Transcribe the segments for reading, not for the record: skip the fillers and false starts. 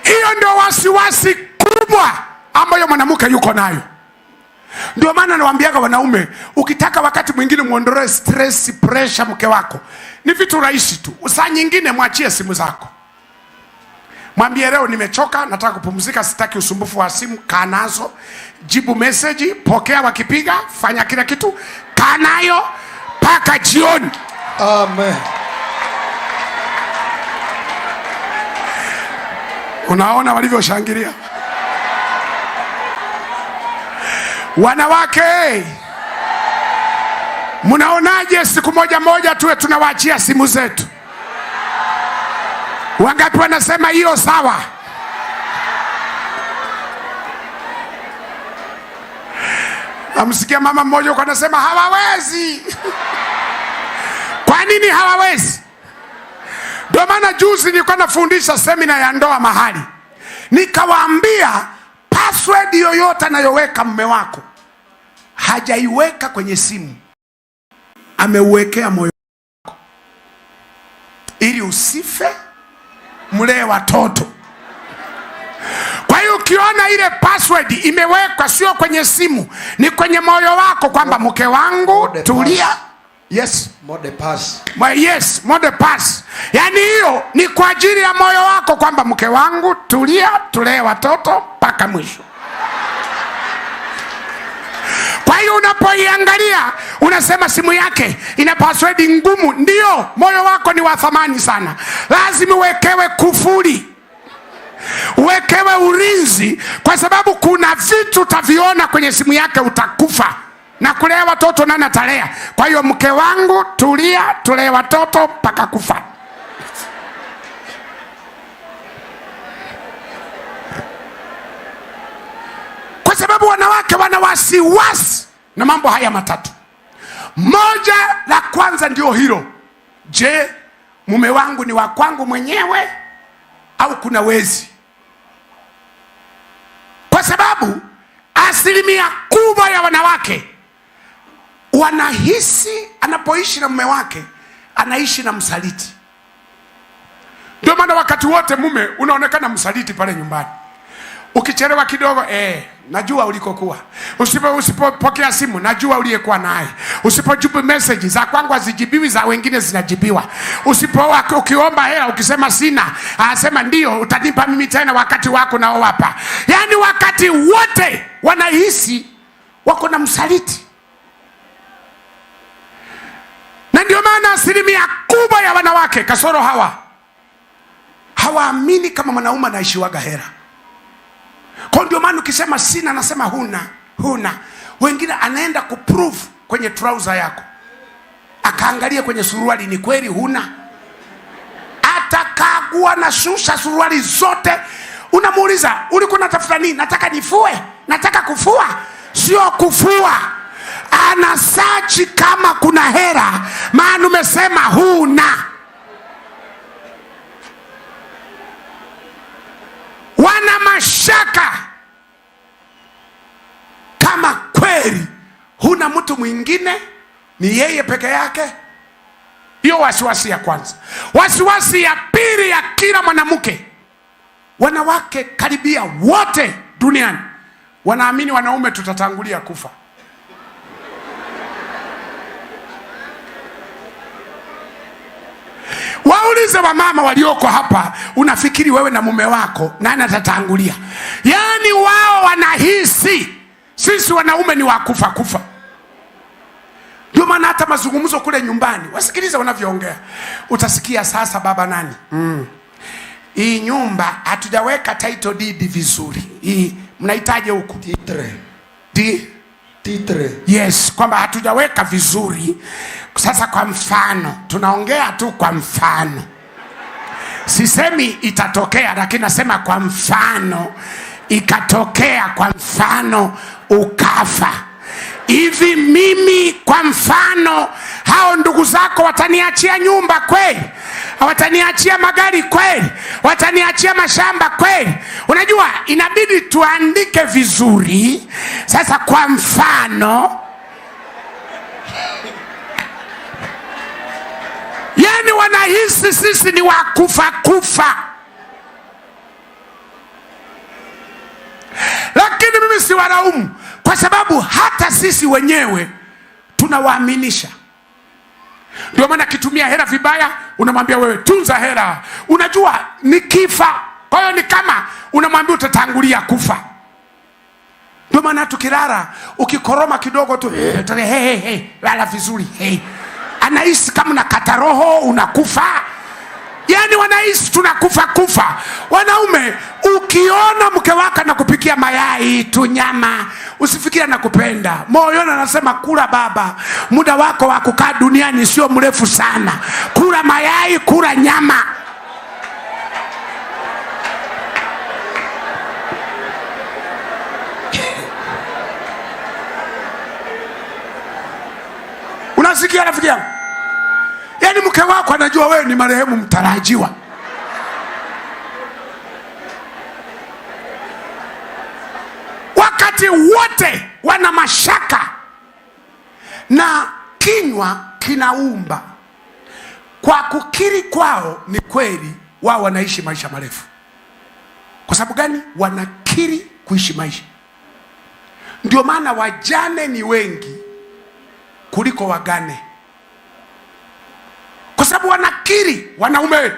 Hiyo ndio wasiwasi kubwa ambayo mwanamke yuko nayo. Ndio maana nawaambiaga wanaume, ukitaka wakati mwingine muondoe stress, pressure mke wako, ni vitu rahisi tu. Saa nyingine mwachie simu zako. Mwambie leo nimechoka, nataka kupumzika, sitaki usumbufu wa simu. Kaa nazo, jibu message, pokea wakipiga, fanya kila kitu, kaa nayo mpaka jioni. Amen. Unaona walivyoshangilia wanawake? Mnaonaje siku moja moja tuwe tunawaachia simu zetu? Wangapi wanasema hiyo sawa? Amsikia mama mmoja yuko anasema hawawezi. Kwa nini hawawezi? Ndio maana juzi nilikuwa nafundisha semina ya ndoa mahali, nikawaambia password yoyote anayoweka mume wako hajaiweka kwenye simu, ameuwekea moyo wako ili usife, mlee watoto. Kwa hiyo ukiona ile password imewekwa sio kwenye simu, ni kwenye moyo wako, kwamba mke wangu tulia. Yes, mode pass. Yes, mode pass. Yani hiyo ni kwa ajili ya moyo wako, kwamba mke wangu tulia, tulee watoto mpaka mwisho. Kwa hiyo unapoiangalia unasema simu yake ina password ngumu. Ndio, moyo wako ni wa thamani sana. Lazima uwekewe kufuli, uwekewe ulinzi, kwa sababu kuna vitu utaviona kwenye simu yake utakufa. Na kulea watoto nani atalea? Kwa hiyo mke wangu tulia, tulee watoto mpaka kufa. Kwa sababu wanawake wana wasiwasi na mambo haya matatu. Moja la kwanza ndio hilo: je, mume wangu ni wa kwangu mwenyewe au kuna wezi? Kwa sababu asilimia kubwa ya wanawake wanahisi anapoishi na mume wake anaishi na msaliti. Ndio maana wakati wote mume unaonekana msaliti pale nyumbani. Ukichelewa kidogo, najua ulikokuwa. Usipopokea simu, najua uliyekuwa naye. Usipojibu message za kwangu hazijibiwi, za wengine zinajibiwa. Ukiomba hela ukisema sina, anasema ndio utanipa mimi tena wakati wako nao hapa. Yani wakati wote wanahisi wako na msaliti. Na ndio maana asilimia kubwa ya wanawake kasoro hawaamini kama mwanaume anaishiwaga hela. Kwa ndio maana ukisema sina, anasema huna. Wengine anaenda kuprove kwenye trouser yako, akaangalia kwenye suruali, ni kweli huna. Atakagua na shusha suruali zote. Unamuuliza, ulikuwa unatafuta nini? Nataka nifue. Nataka kufua. Sio kufua, anasachi kama kuna hera, maana umesema huna. Wana mashaka kama kweli huna mtu mwingine, ni yeye peke yake. Hiyo wasiwasi ya kwanza. Wasiwasi ya pili ya kila mwanamke, wanawake karibia wote duniani wanaamini wanaume tutatangulia kufa. Waulize wamama walioko hapa, unafikiri wewe na mume wako nani atatangulia? Yani wao wanahisi sisi wanaume ni wakufa kufa. Ndio maana hata mazungumzo kule nyumbani, wasikilize wanavyoongea. Utasikia sasa, baba nani, hii nyumba hatujaweka title deed vizuri. Hii mnahitaji huku titre. Yes, kwamba hatujaweka vizuri. Sasa kwa mfano, tunaongea tu kwa mfano. Sisemi itatokea, lakini nasema kwa mfano ikatokea, kwa mfano ukafa. Hivi mimi kwa mfano, hao ndugu zako wataniachia nyumba kweli? Wataniachia magari kweli? Wataniachia mashamba kweli? Unajua inabidi tuandike vizuri. Sasa kwa mfano, yani wanahisi sisi ni wakufa kufa. mimi siwalaumu, kwa sababu hata sisi wenyewe tunawaaminisha. Ndio maana akitumia hela vibaya unamwambia wewe tunza hela, unajua nikifa. Kwa hiyo ni kama unamwambia utatangulia kufa. Ndio maana tukilala ukikoroma kidogo tu lala vizuri, anahisi kama nakata roho unakufa. Yani wanahisi tunakufa. Wanaume, ukiona mke wako anakupikia mayai tu nyama, usifikiri anakupenda. Moyoni anasema kula baba, muda wako wa kukaa duniani sio mrefu sana, kula mayai, kula nyama. Unasikia rafiki yangu? Yani mke wako anajua wewe ni marehemu mtarajiwa. Wakati wote wana mashaka na kinywa kinaumba. Kwa kukiri kwao ni kweli wao wanaishi maisha marefu. Kwa sababu gani? Wanakiri kuishi maisha. Ndio maana wajane ni wengi kuliko wagane, kwa sababu wanakiri. Wanaume,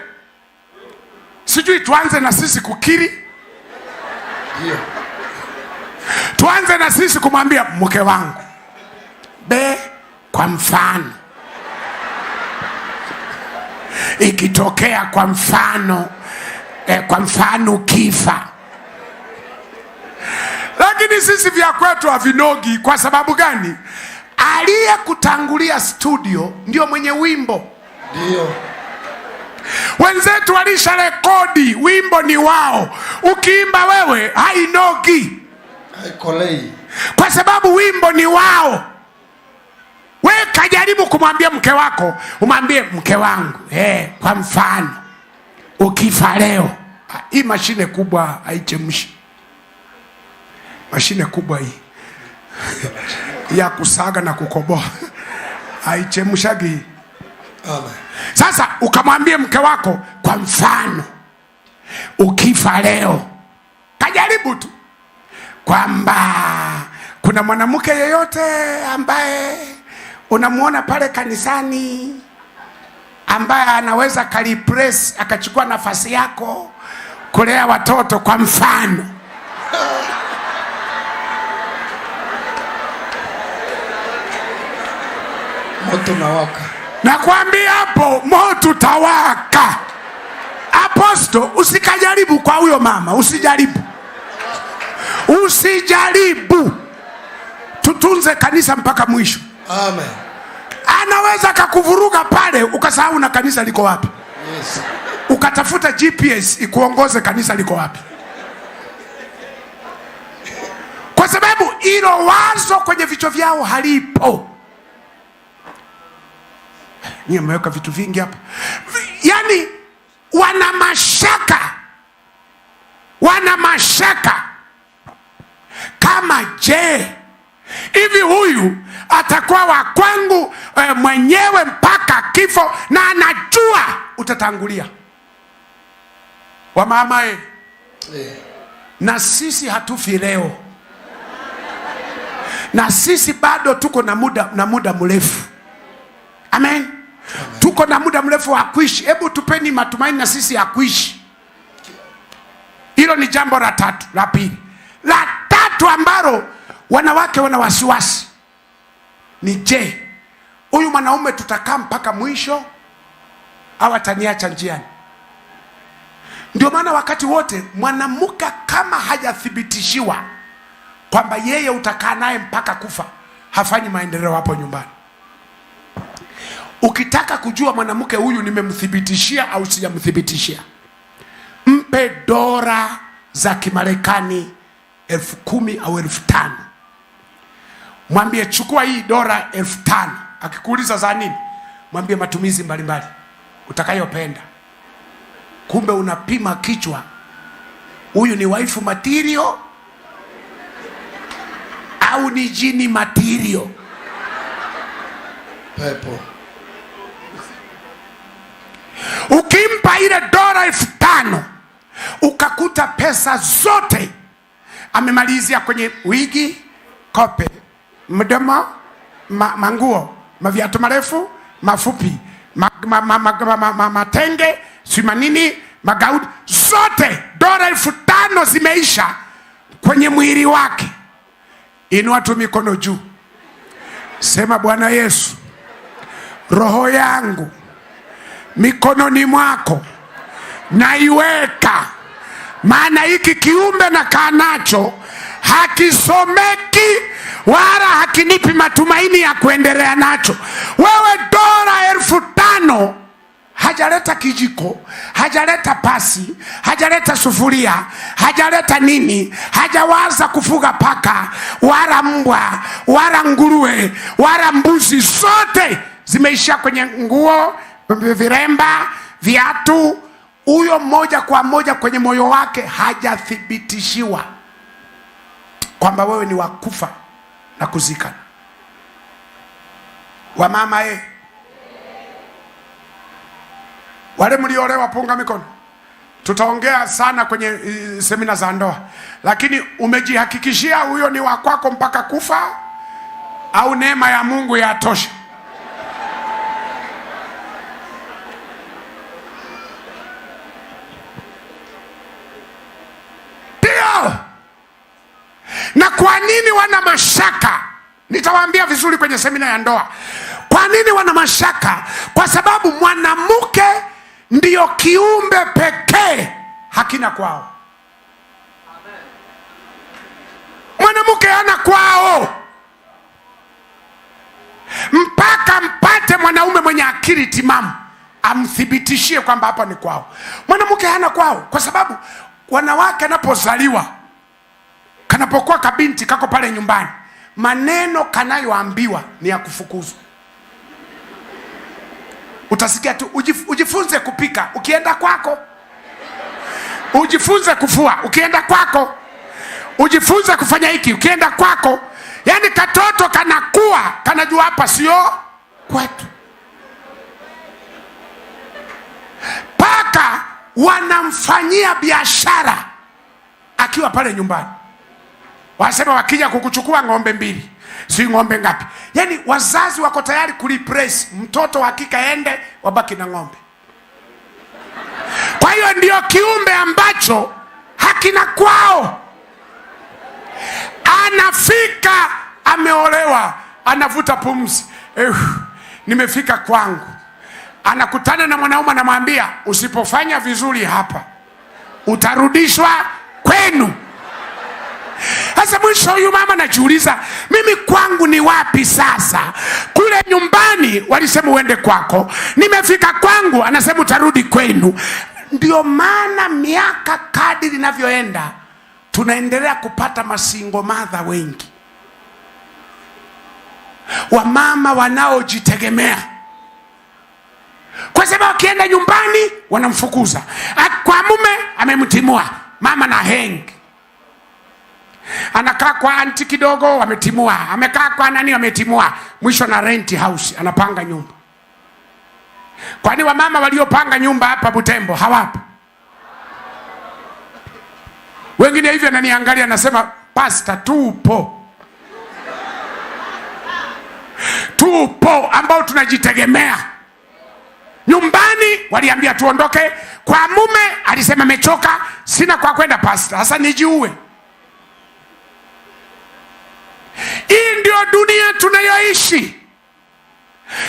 sijui tuanze na sisi kukiri, tuanze na sisi kumwambia mke wangu kwa mfano, ikitokea kwa mfano kifa. Lakini sisi vya kwetu havinogi. Kwa sababu gani? Aliyekutangulia studio ndio mwenye wimbo. Ndio. Wenzetu walisha rekodi, wimbo ni wao. Ukiimba wewe hainogi, haikolei, kwa sababu wimbo ni wao. Wewe kajaribu kumwambia mke wako, umwambie mke wangu, kwa mfano ukifa leo. Hii mashine kubwa haichemshi. Mashine kubwa hii ya kusaga na kukoboa haichemshagi. Amen. Sasa ukamwambie mke wako, kwa mfano ukifa leo, kajaribu tu kwamba kuna mwanamke yeyote ambaye unamuona pale kanisani ambaye anaweza kalipress akachukua nafasi yako kulea watoto, kwa mfano. Moto unawaka. Nakwambia hapo moto utawaka. Aposto, usikajaribu kwa huyo mama, usijaribu. Tutunze kanisa mpaka mwisho. Amen. Anaweza kakuvuruga pale ukasahau na kanisa liko wapi. Yes. Ukatafuta GPS ikuongoze kanisa liko wapi. Kwa sababu hilo wazo kwenye vichwa vyao halipo. Nyie mmeweka vitu vingi hapa. Yani wana mashaka kama hivi huyu atakuwa wa kwangu mwenyewe mpaka kifo, na anajua utatangulia. Wamama na sisi hatufi leo, na sisi bado tuko na muda mrefu. Amen. Tuko na muda mrefu wa kuishi. Hebu tupeni matumaini na sisi ya kuishi. Hilo ni jambo la tatu. La pili, la tatu ambalo wanawake wana wasiwasi ni huyu mwanaume tutakaa mpaka mwisho au ataniacha njiani? Ndio maana wakati wote mwanamke kama hajathibitishiwa kwamba yeye utakaa naye mpaka kufa, hafanyi maendeleo hapo nyumbani. Ukitaka kujua mwanamke huyu nimemthibitishia au sijamthibitishia, mpe dola za Kimarekani 10,000 au 5,000. Mwambie chukua hii dola 5,000. Akikuuliza za nini, mwambie matumizi mbalimbali utakayopenda. Kumbe unapima kichwa, huyu ni wife material au ni jini material. Pepo. Ukimpa ile dola 5,000 ukakuta pesa zote amemalizia kwenye wigi, kope, mdomo, manguo, maviatu marefu, mafupi, matenge, simanini, magaudi, zote dola 5,000 zimeisha kwenye mwili wake. Inua tu mikono juu, sema Bwana Yesu, roho yangu mikononi mwako naiweka, maana hiki kiumbe na kanacho hakisomeki wala hakinipi matumaini ya kuendelea nacho. Wewe dola 5,000, hajaleta kijiko, hajaleta pasi, hajaleta sufuria, hajaleta nini, hajawaza kufuga paka wala mbwa wala nguruwe wala mbuzi, zote zimeisha kwenye nguo, viremba, viatu. Huyo moja kwa moja kwenye moyo wake hajathibitishiwa kwamba wewe ni wakufa na kuzikana. Wamama wale mliolewa, punga mikono. Tutaongea sana kwenye semina za ndoa, lakini umejihakikishia huyo ni wakwako mpaka kufa, au neema ya Mungu yatosha? Na kwa nini wana mashaka? Nitawaambia vizuri kwenye semina ya ndoa. Kwa nini wana mashaka? Kwa sababu mwanamke ndiyo kiumbe pekee hakina kwao. Mwanamke hana kwao, mpaka mpate mwanaume mwenye akili timamu amthibitishie kwamba hapa ni kwao. Mwanamke hana kwao, kwa sababu wanawake anapozaliwa, kanapokuwa kabinti kako pale nyumbani, maneno kanayoambiwa ni ya kufukuzwa. Utasikia tu ujifunze kupika ukienda kwako, ujifunze kufua ukienda kwako, ujifunze kufanya hiki ukienda kwako. Yaani katoto kanakuwa kanajua hapa sio kwetu, paka wanamfanyia biashara akiwa pale nyumbani. Wasema wakija kukuchukua ng'ombe 2, si ng'ombe ngapi. Yaani wazazi wako tayari kulipress mtoto hakika ende, wabaki na ng'ombe. Kwa hiyo ndio kiumbe ambacho hakina kwao. Anafika ameolewa, anavuta pumzi, nimefika kwangu. Anakutana na mwanaume, anamwambia usipofanya vizuri hapa utarudishwa kwenu. Sasa mwisho huyu mama anajiuliza, mimi kwangu ni wapi sasa? Kule nyumbani walisema uende kwako, nimefika kwangu anasema utarudi kwenu. Ndio maana miaka kadiri inavyoenda tunaendelea kupata masingo madha wengi, wamama wanaojitegemea, kwa sababu akienda nyumbani wanamfukuza. Kwa mume amemtimua, mama na hengi, anakaa kwa anti kidogo wametimua, amekaa kwa nani wametimua, mwisho na rent house, anapanga nyumba. Kwani wamama waliopanga nyumba hapa Butembo hawapo? Wengine hivyo ananiangalia anasema, pastor, tupo ambao tunajitegemea. Nyumbani waliambia tuondoke, kwa mume alisema mechoka, sina kwa kwenda pastor, sasa nijiue. Hii ndio dunia tunayoishi.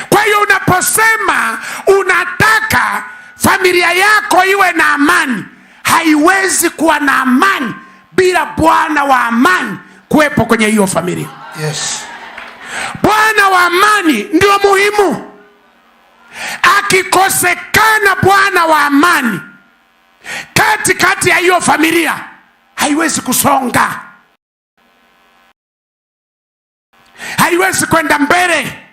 Kwa hiyo unaposema unataka familia yako iwe na amani, haiwezi kuwa na amani bila Bwana wa amani kuwepo kwenye hiyo familia. Yes. Bwana wa amani ndio muhimu. Akikosekana Bwana wa amani katikati ya hiyo familia, haiwezi kusonga, haiwezi kwenda mbele.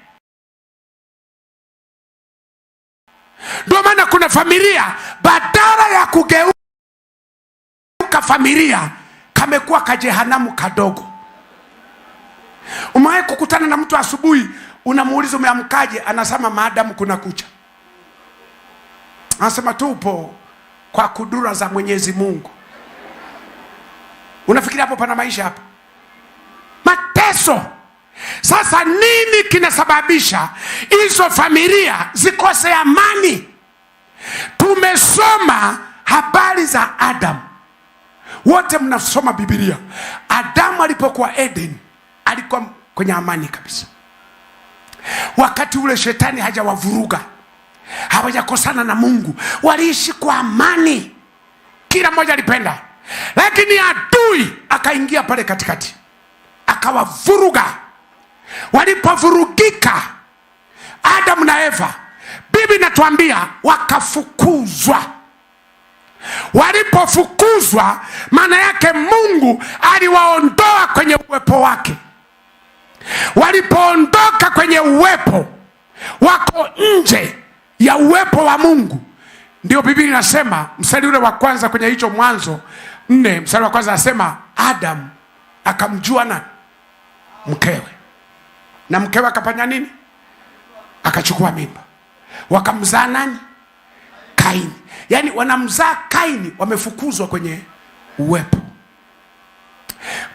Ndio maana kuna familia badala ya kugeuka familia kamekuwa kajehanamu kadogo. Umewahi kukutana na mtu asubuhi unamuuliza umeamkaje, anasema maadamu kuna kucha. Anasema tupo kwa kudura za Mwenyezi Mungu. Unafikiri hapo pana maisha? Hapo mateso. Sasa nini kinasababisha hizo familia zikose amani? Tumesoma habari za Adamu. Wote mnasoma Biblia. Adamu alipokuwa Eden alikuwa kwenye amani kabisa. Wakati ule shetani hajawavuruga, hawajakosana na Mungu, waliishi kwa amani, kila mmoja alipenda. Lakini adui akaingia pale katikati, akawavuruga. Walipovurugika Adamu na Eva, Biblia inatuambia wakafukuzwa. Walipofukuzwa, maana yake Mungu aliwaondoa kwenye uwepo wake. Walipoondoka kwenye uwepo, wako nje ya uwepo wa Mungu. Ndio Biblia inasema mstari ule wa kwanza kwenye hicho Mwanzo 4 mstari wa kwanza anasema Adam akamjua na mkewe, na mkewe akafanya nini? Akachukua mimba, wakamzaa nani? Kaini. Yaani wanamzaa Kaini, wamefukuzwa kwenye uwepo.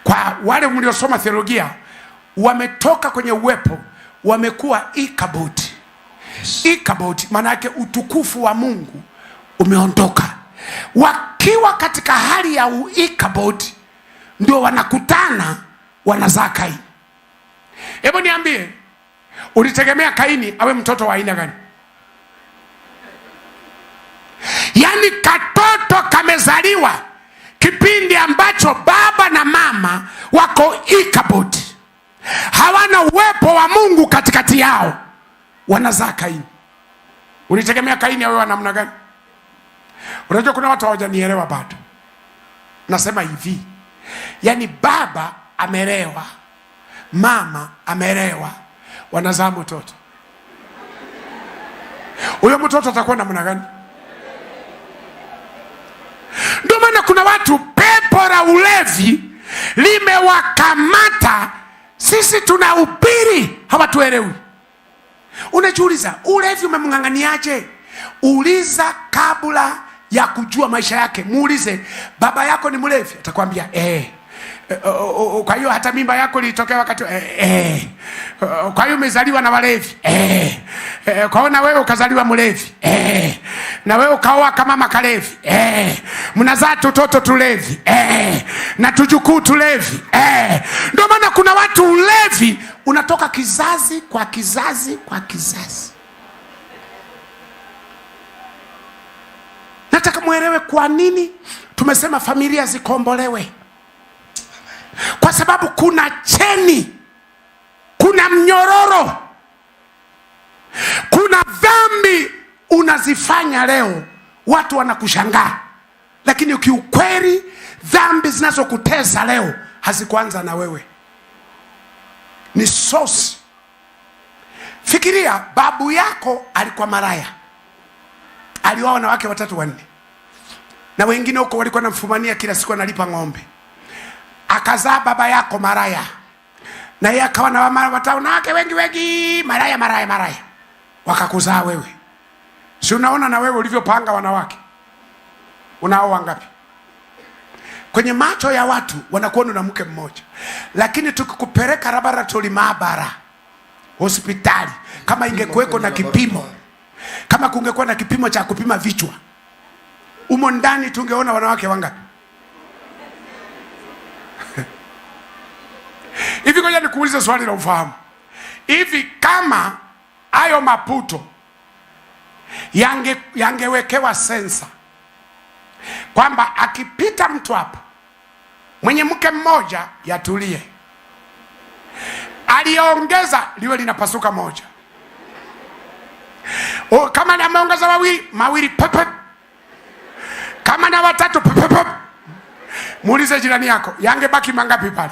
Kwa wale mliosoma theolojia, wametoka kwenye uwepo, wamekuwa Ikabod. Ikabod maana yake utukufu wa Mungu umeondoka. Wakiwa katika hali ya Ikabod ndio wanakutana, wanazaa Kaini. Hebu niambie, ulitegemea Kaini awe mtoto wa aina gani? Yaani katoto kamezaliwa kipindi ambacho baba na mama wako Ikabod, hawana uwepo wa Mungu katikati yao, wanazaa Kaini. Ulitegemea Kaini awe wa namna gani? Unajua kuna watu hawajanielewa bado. Nasema hivi, yaani baba amelewa, mama amelewa, wanazaa mtoto. Huyo mtoto atakuwa namna gani? Ndio maana kuna watu pepo la ulevi limewakamata. Sisi tunahubiri, hawatuelewi. Unajiuliza, ulevi umemng'ang'aniaje? Uliza kabla ya kujua maisha yake. Muulize, baba yako ni mlevi? Atakwambia kwa hiyo hata mimba yako ilitokea wakati kwa hiyo umezaliwa na walevi. Kwa hiyo na wewe ukazaliwa mlevi. Na wewe ukaoa kama makalevi. Mnazaa tutoto tulevi. Na tujukuu tulevi. Ndio maana kuna watu ulevi unatoka kizazi kwa kizazi kwa kizazi. Nataka muelewe kwa nini tumesema familia zikombolewe. Kwa sababu kuna cheni, kuna mnyororo, kuna dhambi unazifanya leo, watu wanakushangaa. Lakini kiukweli dhambi zinazokutesa leo hazikuanza na wewe, ni source. Fikiria, babu yako alikuwa maraya, alioa wanawake 3 4, na wengine huko walikuwa namfumania kila siku analipa ng'ombe. Akazaa baba yako maraya, na yeye akawa na wanawake wengi maraya. Wakakuzaa wewe. Si unaona na wewe ulivyopanga wanawake? Unaoa ngapi? Kwenye macho ya watu wanakuona na mke mmoja, lakini tukikupeleka laboratory, maabara, hospitali, kama ingekuweko na kipimo, kama kungekuwa na kipimo cha kupima vichwa, umo ndani tungeona wanawake wangapi? Hivi ngoja nikuulize swali la ufahamu. Hivi kama hayo maputo yangewekewa sensa, kwamba akipita mtu hapa mwenye mke mmoja yatulie, aliongeza liwe linapasuka moja, kama na ameongeza mawili pepe, kama na 3 pepe, muulize jirani yako yangebaki mangapi pale?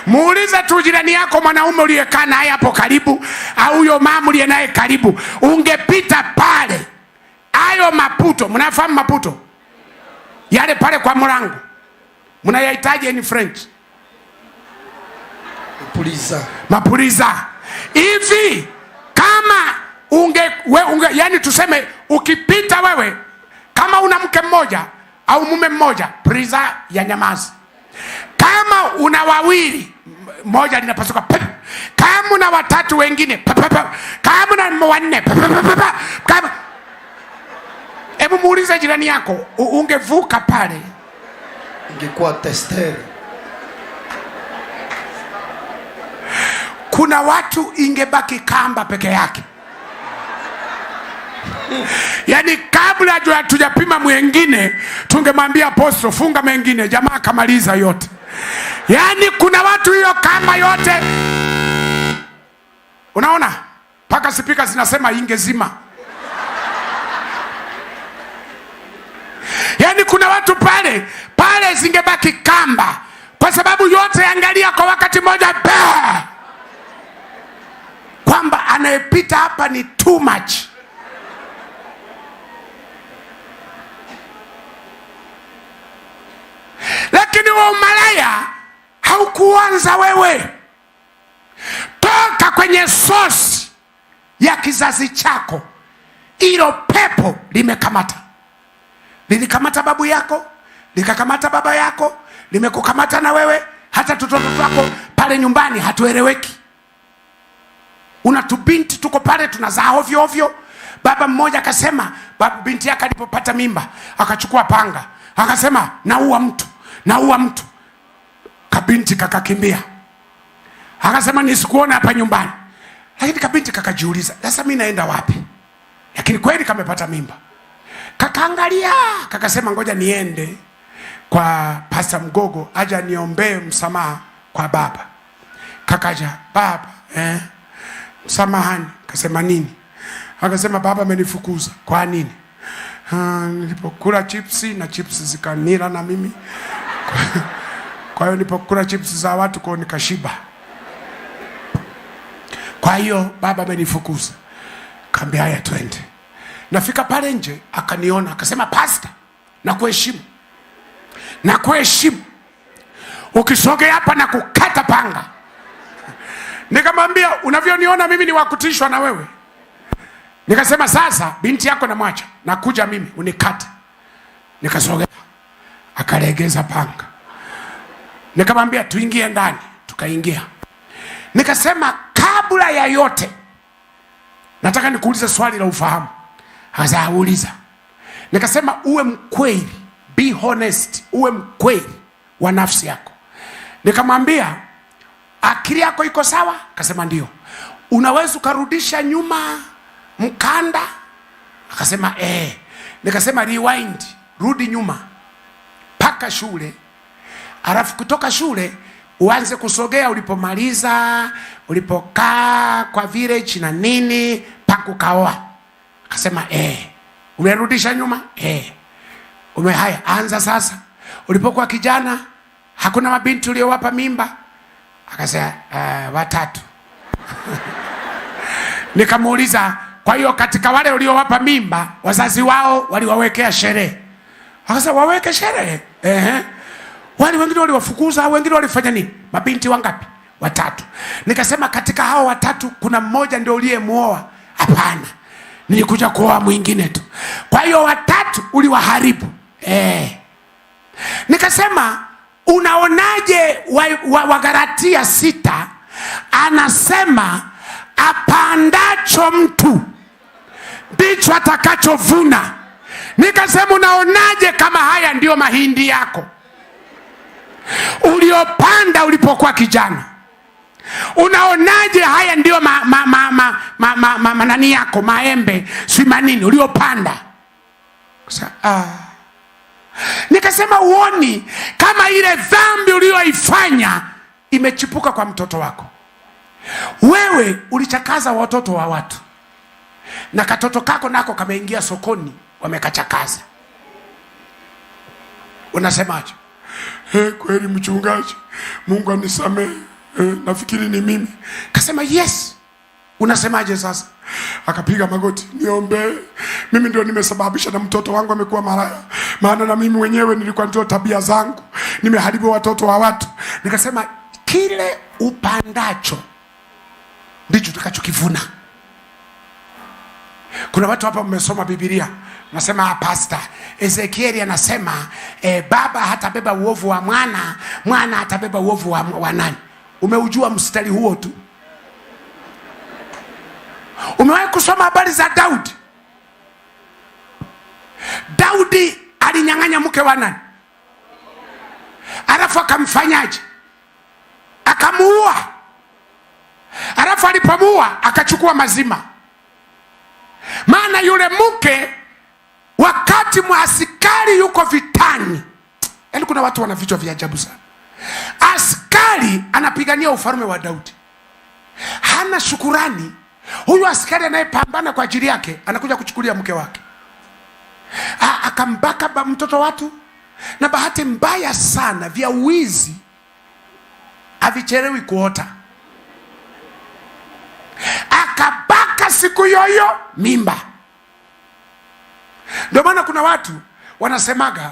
Muulize tu jirani yako, mwanaume uliyekaa naye hapo karibu, au huyo mama uliye naye karibu, ungepita pale, hayo maputo, mnafahamu maputo yale pale kwa mlango, mnayahitaji in French? Mapuliza. Hivi kama yani tuseme ukipita wewe Kama una mke mmoja au mume mmoja, priza ya nyamazi. Kama una wawili, moja linapasuka. Kama una watatu wengine, kama una wanne, kama hebu muulize jirani yako, ungevuka pale ingekuwa testeri. Kuna watu ingebaki kamba peke yake. Yaani kabla hatujapima mwingine tungemwambia apostol funga mengine, jamaa kamaliza yote. Yaani kuna watu hiyo kamba yote. Unaona? Paka spika zinasema ingezima. Yaani kuna watu pale zingebaki kamba kwa sababu yote angalia kwa wakati mmoja, kwamba anayepita hapa ni too much. Lakini wa umalaya haukuanza wewe. Toka kwenye sosi ya kizazi chako. Ilo pepo limekamata. Lilikamata babu yako, likakamata baba yako, limekukamata na wewe. Hata tutoto wako pale nyumbani hatueleweki. Una tubinti tuko pale tunazaa ovyo ovyo. Baba mmoja akasema, binti yake alipopata mimba akachukua panga, akasema naua mtu. Kabinti kakakimbia, akasema nisikuona hapa nyumbani. Lakini kabinti kakajiuliza, sasa mimi naenda wapi? Lakini kweli kamepata mimba. Kakaangalia, kakasema ngoja niende kwa Pastor Mgogo aja niombee msamaha kwa baba. Kakaja, baba msamahani. Kasema nini? Akasema baba amenifukuza. Kwa nini? Nilipokula chipsi na chipsi zikanila na mimi. Kwa hiyo nilipokula chipsi za watu kwa nikashiba. Kwa hiyo baba amenifukuza. Kaambia haya twende. Nafika pale nje akaniona akasema, pastor nakuheshimu. Ukisogea hapa na kukata panga. Nikamwambia unavyoniona mimi ni wakutishwa na wewe. Nikasema sasa binti yako namwacha, nakuja mimi unikate. Nikasogea, akalegeza panga. Nikamwambia tuingie ndani, tukaingia. Nikasema kabla ya yote nataka nikuulize swali la ufahamu. Hazauliza. Nikasema uwe mkweli, be honest, uwe mkweli wa nafsi yako. Nikamwambia akili yako iko sawa? Akasema ndio. Unaweza ukarudisha nyuma mkanda? Akasema Nikasema rewind, rudi nyuma paka shule, alafu kutoka shule uanze kusogea ulipomaliza, ulipokaa kwa village na nini paka ukaoa. Akasema umerudisha nyuma? Haya, anza sasa. Ulipokuwa kijana hakuna mabinti uliowapa mimba? Akasema 3. Nikamuuliza, kwa hiyo katika wale uliowapa mimba wazazi wao waliwawekea sherehe? Akasema waweke sherehe. Wale wengine waliwafukuza, wengine walifanya nini? Mabinti wangapi? 3. Nikasema katika hao 3 kuna mmoja ndio uliyemuoa? Hapana, nilikuja kuoa mwingine tu. Kwa hiyo 3 uliwaharibu. Nikasema unaonaje Wagalatia 6 anasema apandacho mtu ndicho atakachovuna. Nikasema unaonaje kama haya ndio mahindi yako uliopanda ulipokuwa kijana? Unaonaje haya ndio nani yako maembe si manini uliopanda? Nikasema uoni kama ile dhambi ulioifanya imechipuka kwa mtoto wako? Wewe ulichakaza watoto wa watu, na katoto kako nako kameingia sokoni wamekachakaza. Unasemaje? Kweli mchungaji, Mungu anisamehe, nafikiri ni mimi. Kasema yes. Unasemaje sasa? Akapiga magoti, niombe, mimi ndio nimesababisha na mtoto wangu amekuwa malaya, maana na mimi mwenyewe nilikuwa ndio tabia zangu, nimeharibu watoto wa watu. Nikasema kile upandacho ndicho utakachokivuna. Kuna watu hapa mmesoma Biblia, nasema pastor Ezekieli anasema baba hatabeba uovu wa mwana, mwana hatabeba uovu wa nani? Umeujua mstari huo tu? Umewahi kusoma habari za Daudi? Daudi alinyang'anya mke wa nani? Alafu akamfanyaje? Akamuua. Alafu alipomuua akachukua mazima. Maana yule mke wakati mwasikari yuko vitani, yaani kuna watu wana vichwa vya ajabu sana. Askari anapigania ufalme wa Daudi, hana shukurani. Huyu askari anayepambana kwa ajili yake anakuja kuchukulia mke wake, akambaka mtoto watu. Na bahati mbaya sana vya uwizi havichelewi kuota. Akabaka siku yoyo mimba. Ndio maana kuna watu wanasemaga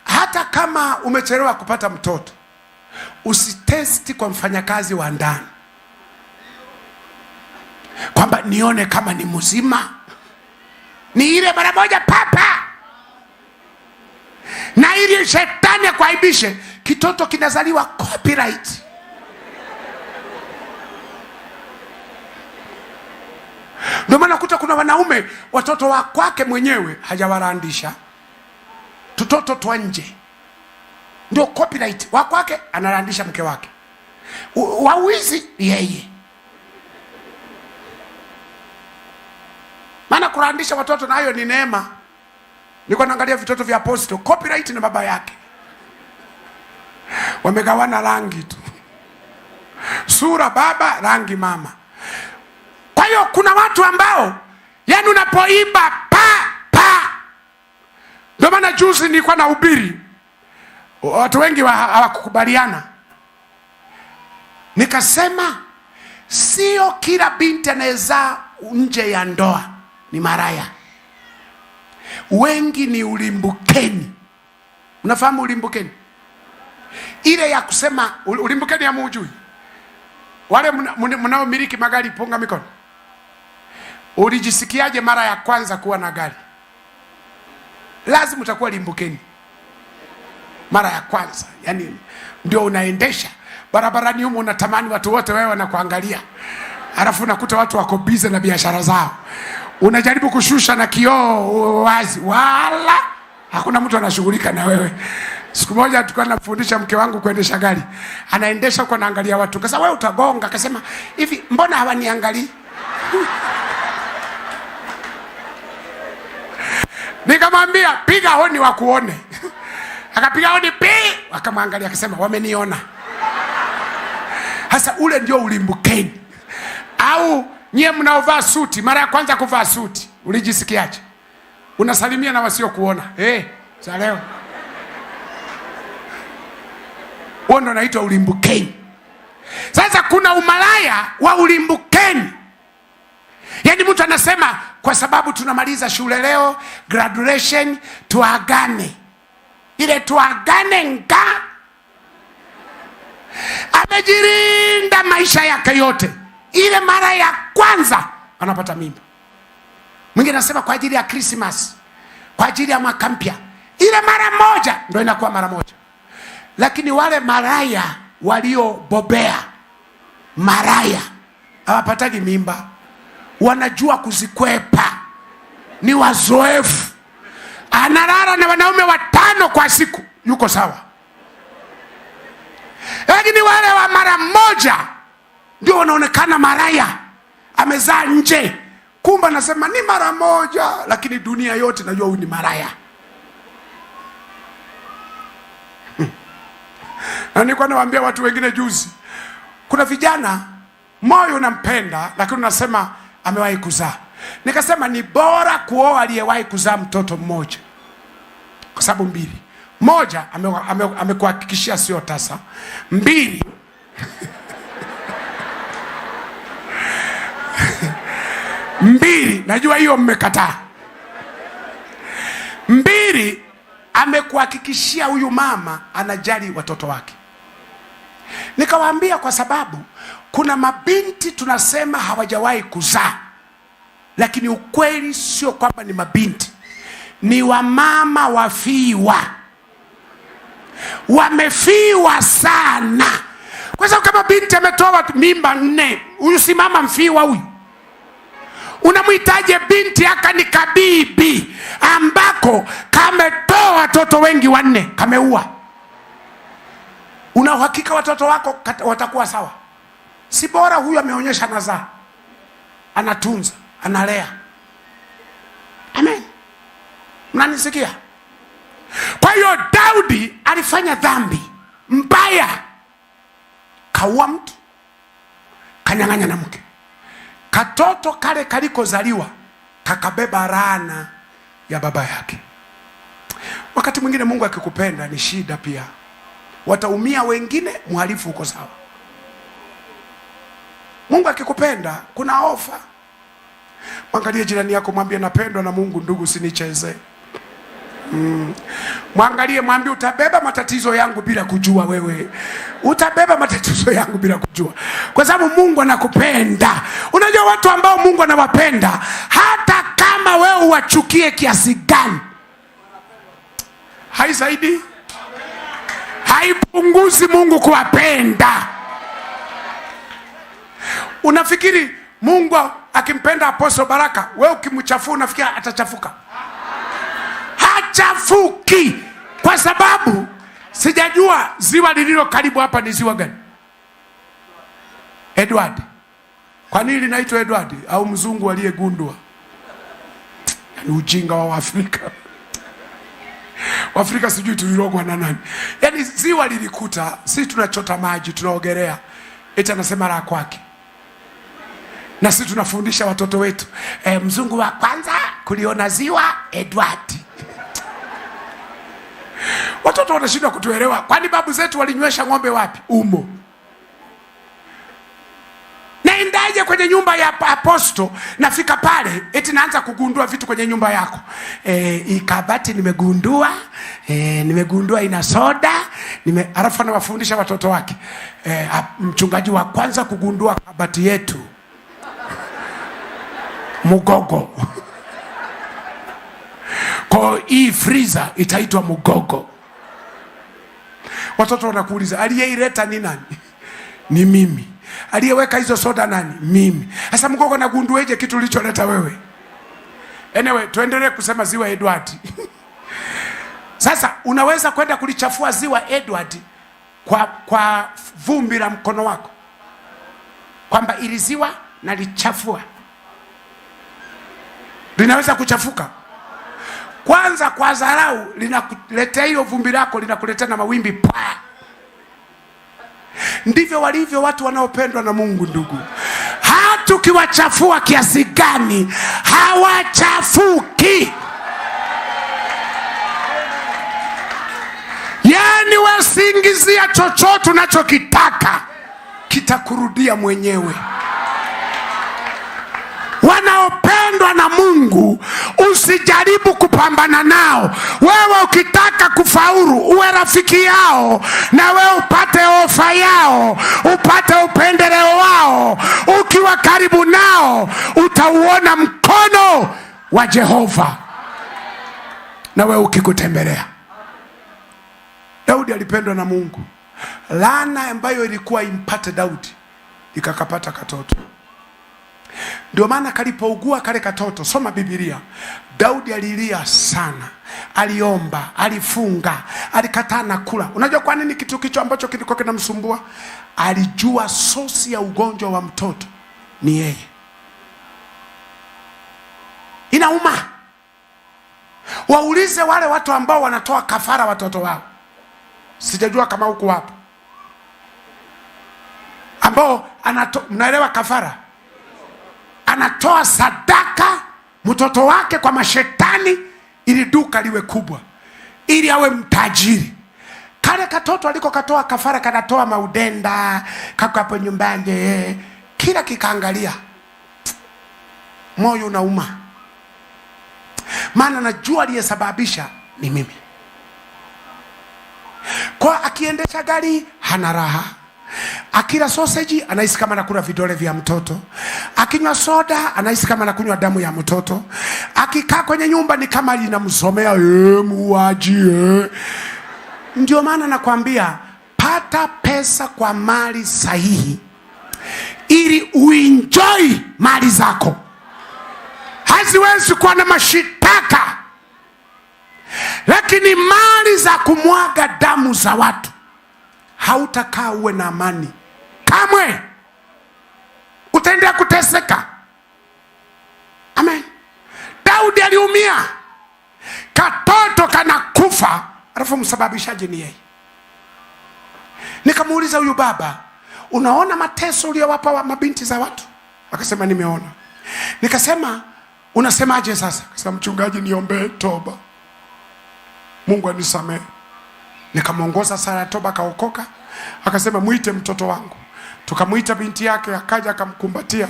hata kama umechelewa kupata mtoto, usitesti kwa mfanyakazi wa ndani kwamba nione kama ni mzima, ni ile mara moja papa, na ili shetani akuaibishe. Kitoto kinazaliwa copyright. Ndio maana kuta kuna wanaume watoto wa kwake mwenyewe hajawarandisha, tutoto twa nje ndio copyright. Wa kwake anarandisha mke wake, wawizi yeye. Maana kurandisha watoto nayo ni neema. Niko naangalia vitoto vya Apostle, copyright na baba yake, wamegawana rangi tu, sura baba, rangi mama. Kwa hiyo kuna watu ambao yani unapoimba pa. Ndio maana juzi nilikuwa na ubiri, watu wengi hawakukubaliana. Nikasema sio kila binti anayezaa nje ya ndoa ni maraya. Wengi ni ulimbukeni. Unafahamu ulimbukeni? Ile ya kusema ulimbukeni ya muujui. Wale mnaomiliki magari punga mikono. Ulijisikiaje mara ya kwanza kuwa na gari? Lazima utakuwa limbukeni mara ya kwanza. Yani ndio unaendesha barabarani humo, unatamani watu wote wewe wanakuangalia. Alafu unakuta watu wako busy na biashara zao. Unajaribu kushusha na kioo wazi, wala hakuna mtu anashughulika na wewe. Siku moja tulikuwa tunafundisha mke wangu kuendesha gari. Anaendesha huko anaangalia watu. Akasema wewe utagonga. Akasema hivi mbona hawaniangalii? Nikamwambia piga honi wakuone. Akapiga honi akamwangalia akasema wameniona. Hasa ule ndio ulimbukeni. Au nyie mnaovaa suti, mara ya kwanza kuvaa suti ulijisikiaje? Unasalimia na wasio kuona. Za leo. Huo ndo naitwa ulimbukeni. Sasa kuna umalaya wa ulimbukeni. Yaani mtu anasema kwa sababu tunamaliza shule leo, graduation, tuagane. Ile tuagane nga amejirinda maisha yake yote. Ile mara ya kwanza anapata mimba. Mwingine anasema kwa ajili ya Christmas, kwa ajili ya mwaka mpya. Ile mara moja ndio inakuwa mara moja. Lakini wale maraya waliobobea, maraya hawapatagi mimba, wanajua kuzikwepa, ni wazoefu. Analala na wanaume 5 kwa siku, yuko sawa. Lakini wale wa mara moja ndio wanaonekana maraya, amezaa nje. Kumba nasema ni mara moja, lakini dunia yote najua huyu ni maraya. Na nilikuwa nawaambia watu wengine juzi, kuna vijana moyo unampenda lakini unasema amewahi kuzaa. Nikasema ni bora kuoa aliyewahi kuzaa mtoto mmoja, kwa sababu 2. Moja amekuhakikishia sio tasa. 2 najua hiyo mmekataa. 2 amekuhakikishia huyu mama anajali watoto wake. Nikawaambia kwa sababu kuna mabinti tunasema hawajawahi kuzaa, lakini ukweli sio kwamba ni mabinti, ni wamama wafiwa, wamefiwa sana. Kwa sababu kama binti ametoa mimba 4, huyu si mama mfiwa huyu. Unamhitaje binti aka ni kabibi ambako kametoa watoto wengi 4, kameua? Una uhakika watoto wako watakuwa sawa? Si bora huyu ameonyesha nazaa, anatunza, analea. Amen, mnanisikia? Kwa hiyo Daudi alifanya dhambi mbaya, kaua mtu, kanyang'anya na mke. Katoto kale kalikozaliwa kakabeba laana ya baba yake. Wakati mwingine Mungu akikupenda ni shida pia, wataumia wengine, mhalifu uko sawa. Mungu akikupenda kuna ofa. Mwangalie jirani yako, mwambie napendwa na Mungu ndugu, usinicheze. Mwangalie, mwambie utabeba matatizo yangu bila kujua. Wewe utabeba matatizo yangu bila kujua, kwa sababu Mungu anakupenda. Unajua watu ambao Mungu anawapenda, hata kama wewe uwachukie kiasi gani, haisaidi, haipunguzi Mungu kuwapenda. Unafikiri Mungu akimpenda Apostle Baraka, wewe ukimchafua unafikiri atachafuka? Hachafuki. Kwa sababu sijajua ziwa lililo karibu hapa ni ziwa gani? Edward. Kwa nini linaitwa Edward? Au mzungu aliyegundua? Yaani ujinga wa Afrika. Waafrika sijui tulirogwa na nani. Yaani ziwa lilikuta, sisi tunachota maji, tunaogelea, eti anasema la kwake. Na sisi tunafundisha watoto wetu, mzungu wa kwanza kuliona ziwa Edward. Watoto wanashindwa kutuelewa. Kwani babu zetu walinywesha ng'ombe wapi? Umo. Naendaje kwenye nyumba ya Apostle, nafika pale eti naanza kugundua vitu kwenye nyumba yako. Ikabati nimegundua ina soda, alafu anawafundisha watoto wake. Mchungaji wa kwanza kugundua kabati yetu Mugogo. Kwa hii freezer itaitwa Mugogo. Watoto wanakuuliza, aliyeileta ni nani? Ni mimi. Aliyeweka hizo soda nani? Mimi. Sasa Mugogo nagundueje kitu ulicholeta wewe? Anyway, tuendelee kusema ziwa Edward. Sasa unaweza kwenda kulichafua ziwa Edward kwa vumbi la mkono wako, kwamba ili ziwa nalichafua. Linaweza kuchafuka. Kwanza kwa dharau linakuletea hiyo vumbi lako, linakuletea na mawimbi pa. Ndivyo walivyo watu wanaopendwa na Mungu ndugu. Hata ukiwachafua kiasi gani hawachafuki. Yaani wasingizia chochote unachokitaka kitakurudia mwenyewe. Wanaopendwa na Mungu usijaribu kupambana nao. Wewe ukitaka kufaulu uwe rafiki yao, na wewe upate ofa yao, upate upendeleo wao. Ukiwa karibu nao utauona mkono wa Jehova na wewe ukikutembelea. Daudi alipendwa na Mungu. Laana ambayo ilikuwa impate Daudi ikakapata katoto. Ndio maana kalipougua kale katoto, soma Biblia, Daudi alilia sana, aliomba, alifunga, alikataa na kula. Unajua kwa nini kitu kicho ambacho kilikuwa kinamsumbua? Alijua sosi ya ugonjwa wa mtoto ni yeye. Inauma. Waulize wale watu ambao wanatoa kafara watoto wao. Sijajua kama huko wapo ambao mnaelewa kafara? Anatoa sadaka mtoto wake kwa mashetani ili duka liwe kubwa, ili awe mtajiri. Kale katoto aliko katoa kafara kanatoa maudenda, kako hapo nyumbani, kila kikaangalia moyo unauma. Maana najua aliyesababisha ni mimi. Kwa akiendesha gari hana raha, Akila sausage anahisi kama anakula vidole vya mtoto. Akinywa soda anahisi kama anakunywa damu ya mtoto. Akikaa kwenye nyumba ni kama linamsomea muuaji. Ndio maana nakwambia pata pesa kwa mali sahihi ili uenjoy mali zako. Haziwezi kuwa na mashitaka. Lakini mali za kumwaga damu za watu, hautakaa uwe na amani kamwe. Utaendelea kuteseka. Amen. Daudi aliumia, katoto kanakufa, alafu msababishaji ni yeye. Nikamuuliza huyu baba, unaona mateso uliyowapa wa mabinti za watu? Akasema nimeona. Nikasema unasemaje sasa? Akasema mchungaji, niombee toba, Mungu anisamehe. Nikamuongoza sala ya toba, kaokoka. Akasema muite mtoto wangu. Tukamuita binti yake, akaja akamkumbatia.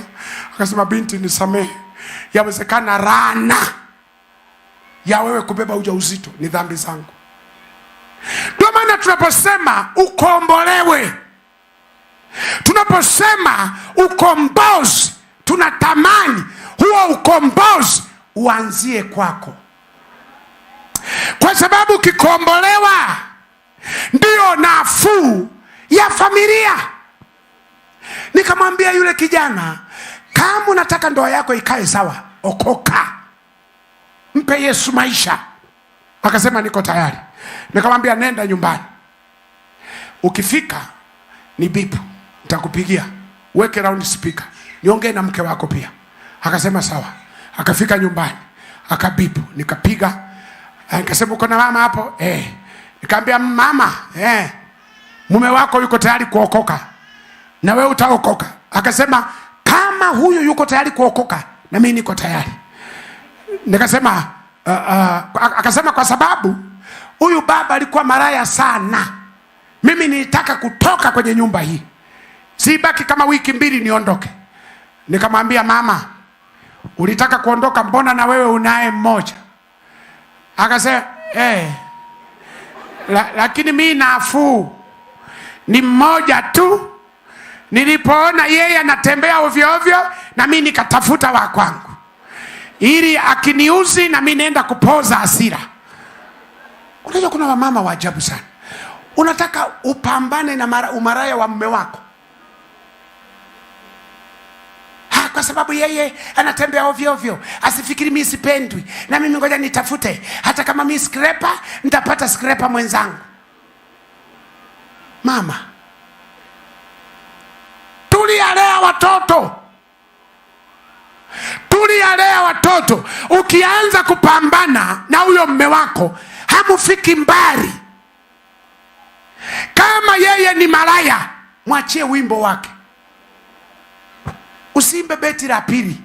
Akasema binti, nisamehe. Yawezekana rana ya wewe kubeba ujauzito ni dhambi zangu. Ndio maana tunaposema ukombolewe, tunaposema ukombozi, tunatamani huo ukombozi uanzie kwako. Kwa sababu ukikombolewa ndio nafuu ya familia. Nikamwambia yule kijana, kama unataka ndoa yako ikae sawa, okoka, mpe Yesu maisha. Akasema niko tayari. Nikamwambia nenda nyumbani, ukifika ni bipu, nitakupigia, weke round speaker, niongee na mke wako pia. Akasema sawa. Akafika nyumbani, akabipu, nikapiga. Nikasema uko na mama hapo? Nikamwambia mama, mume wako yuko tayari kuokoka, na wewe utaokoka. Akasema kama huyu yuko tayari kuokoka, na mimi niko tayari. Nikasema akasema kwa sababu huyu baba alikuwa maraya sana, mimi nilitaka kutoka kwenye nyumba hii, sibaki kama wiki mbili niondoke. Nikamwambia mama, ulitaka kuondoka, mbona na wewe unaye mmoja? Akasema lakini mimi nafuu ni mmoja tu. Nilipoona yeye anatembea ovyo ovyo, na mimi nikatafuta wa kwangu, ili akiniuzi na mimi naenda kupoza hasira. Unajua kuna wamama wa ajabu sana. Unataka upambane na umaraya wa mume wako, kwa sababu yeye anatembea ovyo ovyo, asifikiri mimi sipendwi, na mimi ngoja nitafute, hata kama mimi skrepa, nitapata skrepa mwenzangu. Mama, tulialea watoto, tulialea watoto. Ukianza kupambana na huyo mume wako, hamufiki mbali. Kama yeye ni malaya, mwachie wimbo wake, usiimbe beti la pili.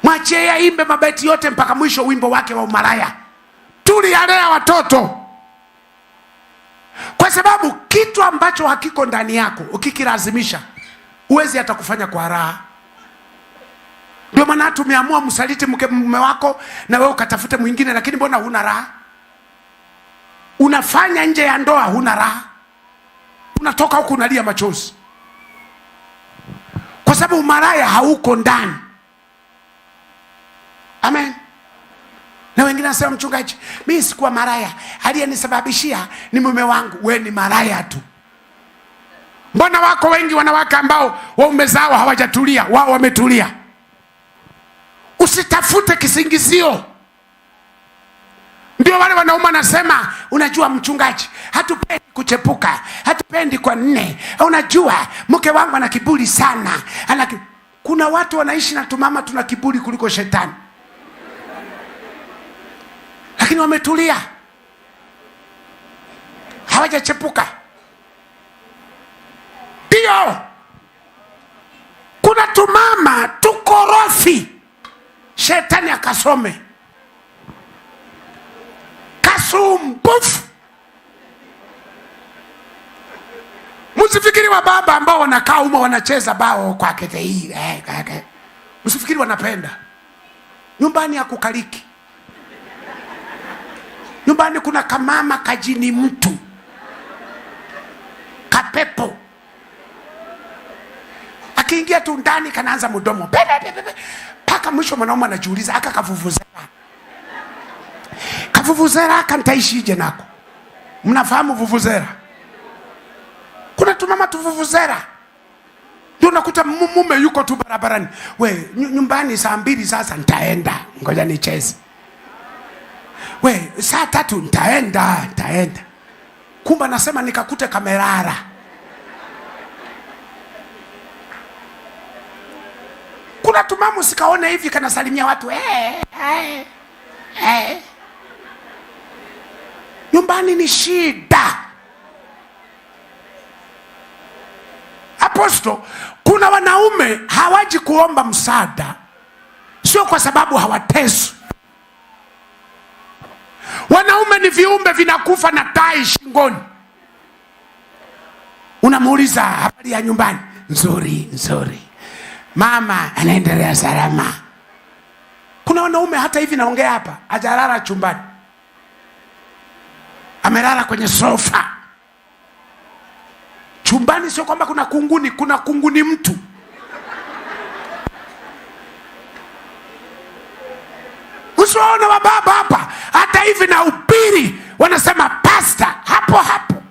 Mwachie yeye imbe mabeti yote mpaka mwisho wimbo wake wa umalaya. Tulialea watoto, kwa sababu kitu ambacho hakiko ndani yako ukikilazimisha, huwezi hata kufanya kwa raha. Ndio maana tumeamua msaliti mume wako na wewe ukatafute mwingine, lakini mbona huna raha? Unafanya nje ya ndoa, huna raha. Unatoka huko unalia machozi, kwa sababu umalaya hauko ndani. Amen. Na wengine nasema mchungaji, mimi sikuwa maraya, aliyenisababishia ni mume wangu. Wewe ni maraya tu. Mbona wako wengi wanawake ambao waume zao hawajatulia, wao wametulia. Usitafute kisingizio. Ndio wale wanaume nasema, unajua mchungaji, hatupendi kuchepuka, hatupendi kwa nne. Unajua mke wangu ana kiburi sana. Kuna watu wanaishi na tumama tuna kiburi kuliko shetani, lakini wametulia, hawajachepuka. Ndio kuna tumama tukorofi, shetani akasome kasumbufu. Msifikiri wa baba ambao wanakaa humo wanacheza bao kwa kete hii, msifikiri wanapenda. Nyumbani ya kukaliki, nyumbani kuna kamama kajini mtu, kapepo. Akiingia tu ndani kanaanza mdomo paka mwisho mwanaume anajiuliza aka kavuvuzera aka nitaishije nako. Mnafahamu vuvuzera? Kuna tumama tuvuvuzera. Ndio unakuta mume yuko tu barabarani. We nyumbani saa 2 sasa nitaenda. Ngoja nicheze. We saa 3 nitaenda. Kumba nasema nikakute kamerara. Kuna tumamu sikaone hivi kanasalimia watu. Nyumbani ni shida. Aposto, kuna wanaume hawaji kuomba msaada sio kwa sababu hawateswi. Wanaume ni viumbe vinakufa na tai shingoni. Unamuuliza habari ya nyumbani? Nzuri. Mama anaendelea salama. Kuna wanaume hata hivi naongea hapa hajalala chumbani, amelala kwenye sofa. Chumbani sio kwamba kuna kunguni mtu. Usiwaona wababa hapa hata hivi na upiri wanasema pasta hapo.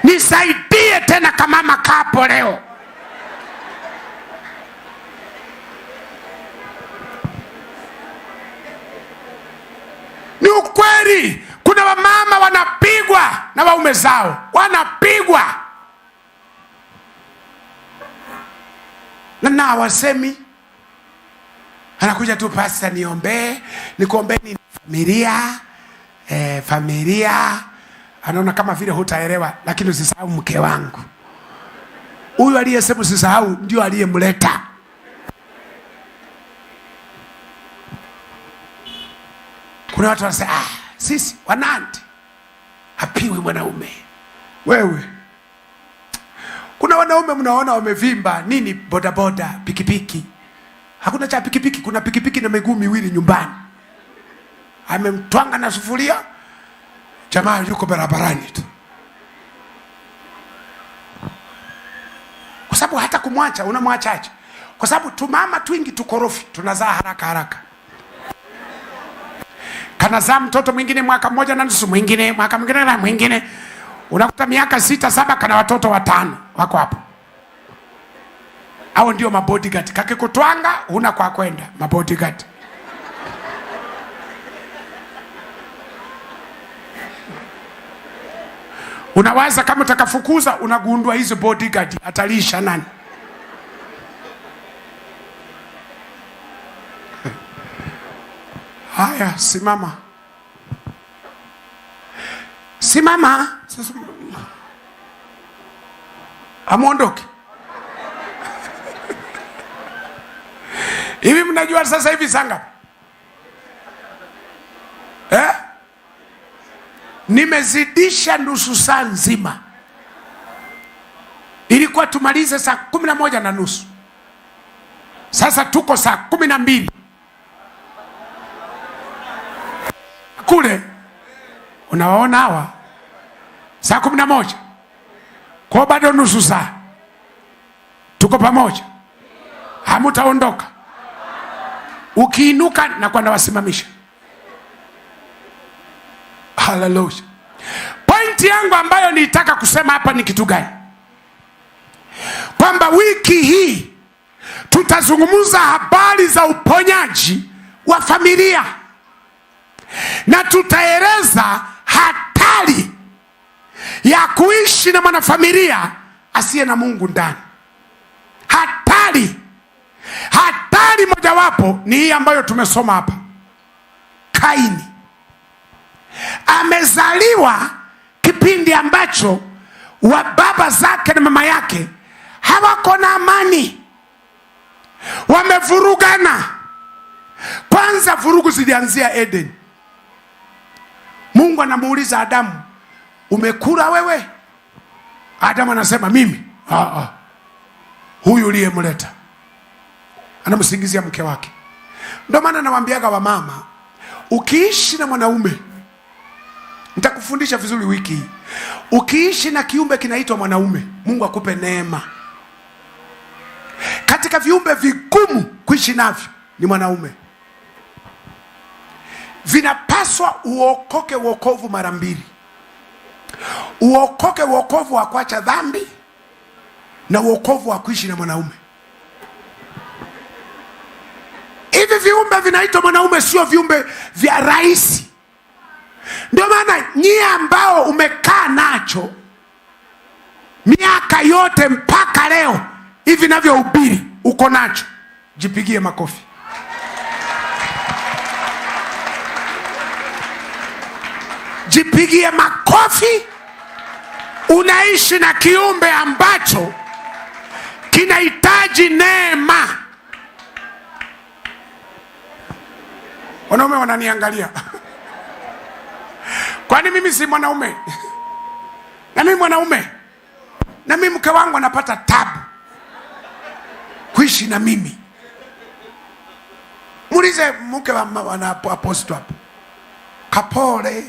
Nisaidie tena kama kapo leo. Ni ukweli, kuna wamama wanapigwa na waume zao, wanapigwa na hawasemi. Anakuja tu, pasta niombee. Nikuombee ni familia. Anaona kama vile hutaelewa, lakini usisahau mke wangu. Huyu aliyesema usisahau ndio aliyemleta. Kuna watu wanasema sisi Wanandi hapiwi mwanaume. Wewe, kuna wanaume mnaona wamevimba nini, bodaboda, pikipiki. Hakuna cha pikipiki, kuna pikipiki na miguu miwili nyumbani. Amemtwanga na sufuria, jamaa yuko barabarani tu. Kwa sababu hata kumwacha unamwachaje? Kwa sababu tumama twingi tukorofi, tunazaa haraka. Kanazaa mtoto mwingine mwaka 1 na nusu, mwingine mwaka mwingine. Unakuta miaka 6, 7 kana watoto 5 wako hapo. Hao ndio mabodyguard. Kakikutwanga huna kwa kwenda, mabodyguard. Unawaza kama utakafukuza, unagundua hizo bodyguard atalisha nani? Haya, simama. Amuondoke. Hivi mnajua sasa hivi sanga? Nimezidisha nusu saa nzima. Ilikuwa tumalize saa 11 na nusu. Sasa tuko saa 12. Kule unawaona hawa saa 11. Kwa bado nusu saa. Tuko pamoja. Hamutaondoka. Ukiinuka na kwa nawasimamisha. Hallelujah. Pointi yangu ambayo nilitaka kusema hapa ni kitu gani? Kwamba wiki hii tutazungumza habari za uponyaji wa familia. Na tutaeleza hatari ya kuishi na mwanafamilia asiye na Mungu ndani. Hatari mojawapo ni hii ambayo tumesoma hapa. Kaini amezaliwa kipindi ambacho wa baba zake na mama yake hawako na amani, wamevurugana. Kwanza vurugu zilianzia Eden. Mungu anamuuliza Adamu, umekula wewe? Adamu anasema mimi. Huyu uliyemleta. Anamsingizia mke wake. Ndio maana nawaambiaga wamama, ukiishi na mwanaume, nitakufundisha vizuri wiki hii. Ukiishi na kiumbe kinaitwa mwanaume, Mungu akupe neema. Katika viumbe vigumu kuishi navyo ni mwanaume. Vinapaswa uokoke wokovu mara mbili. Uokoke wokovu wa kuacha dhambi na wokovu wa kuishi na mwanaume. Hivi viumbe vinaitwa mwanaume, sio viumbe vya rahisi. Ndio maana nyie ambao umekaa nacho miaka yote mpaka leo hivi navyohubiri uko nacho, jipigie makofi. Jipigie makofi. Unaishi na kiumbe ambacho kinahitaji neema. Wanaume wananiangalia. Kwani mimi si mwanaume? Na mimi mwanaume. Na mimi mke wangu anapata tabu kuishi na mimi. Muulize mke wa aposto hapo. Kapole.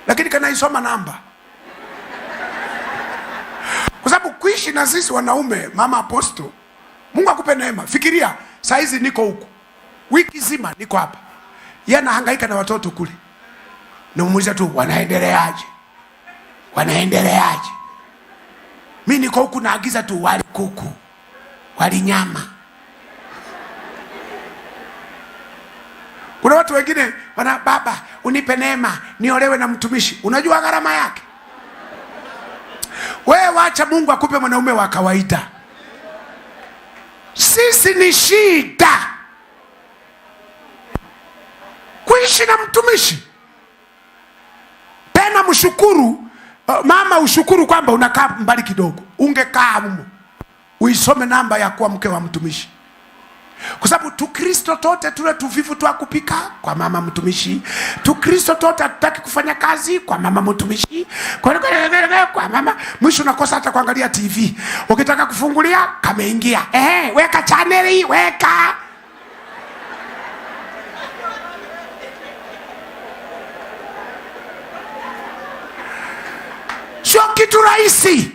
Lakini kanaisoma namba. Kwa sababu kuishi na sisi wanaume, mama aposto, Mungu akupe neema. Fikiria, saa hizi niko huku. Wiki zima niko hapa. Yeye anahangaika na watoto kule. Na muuliza tu wanaendeleaje? Wanaendeleaje? Mimi niko huku naagiza tu wali kuku, wali nyama. Kuna watu wengine wana, baba unipe neema niolewe na mtumishi. Unajua gharama yake? Wewe wacha Mungu akupe mwanaume wa kawaida. Sisi ni shida kuishi na mtumishi. Tena mshukuru mama, ushukuru kwamba unakaa mbali kidogo. Ungekaa humo uisome namba ya kuwa mke wa mtumishi. Kwa sababu Tukristo tote tule tuvivu tu kupika kwa mama mtumishi. Tukristo tote hatutaki kufanya kazi kwa mama mtumishi. Kwa mama mwisho unakosa hata kuangalia TV. Ukitaka kufungulia kameingia. Weka channel, weka. Sio kitu rahisi.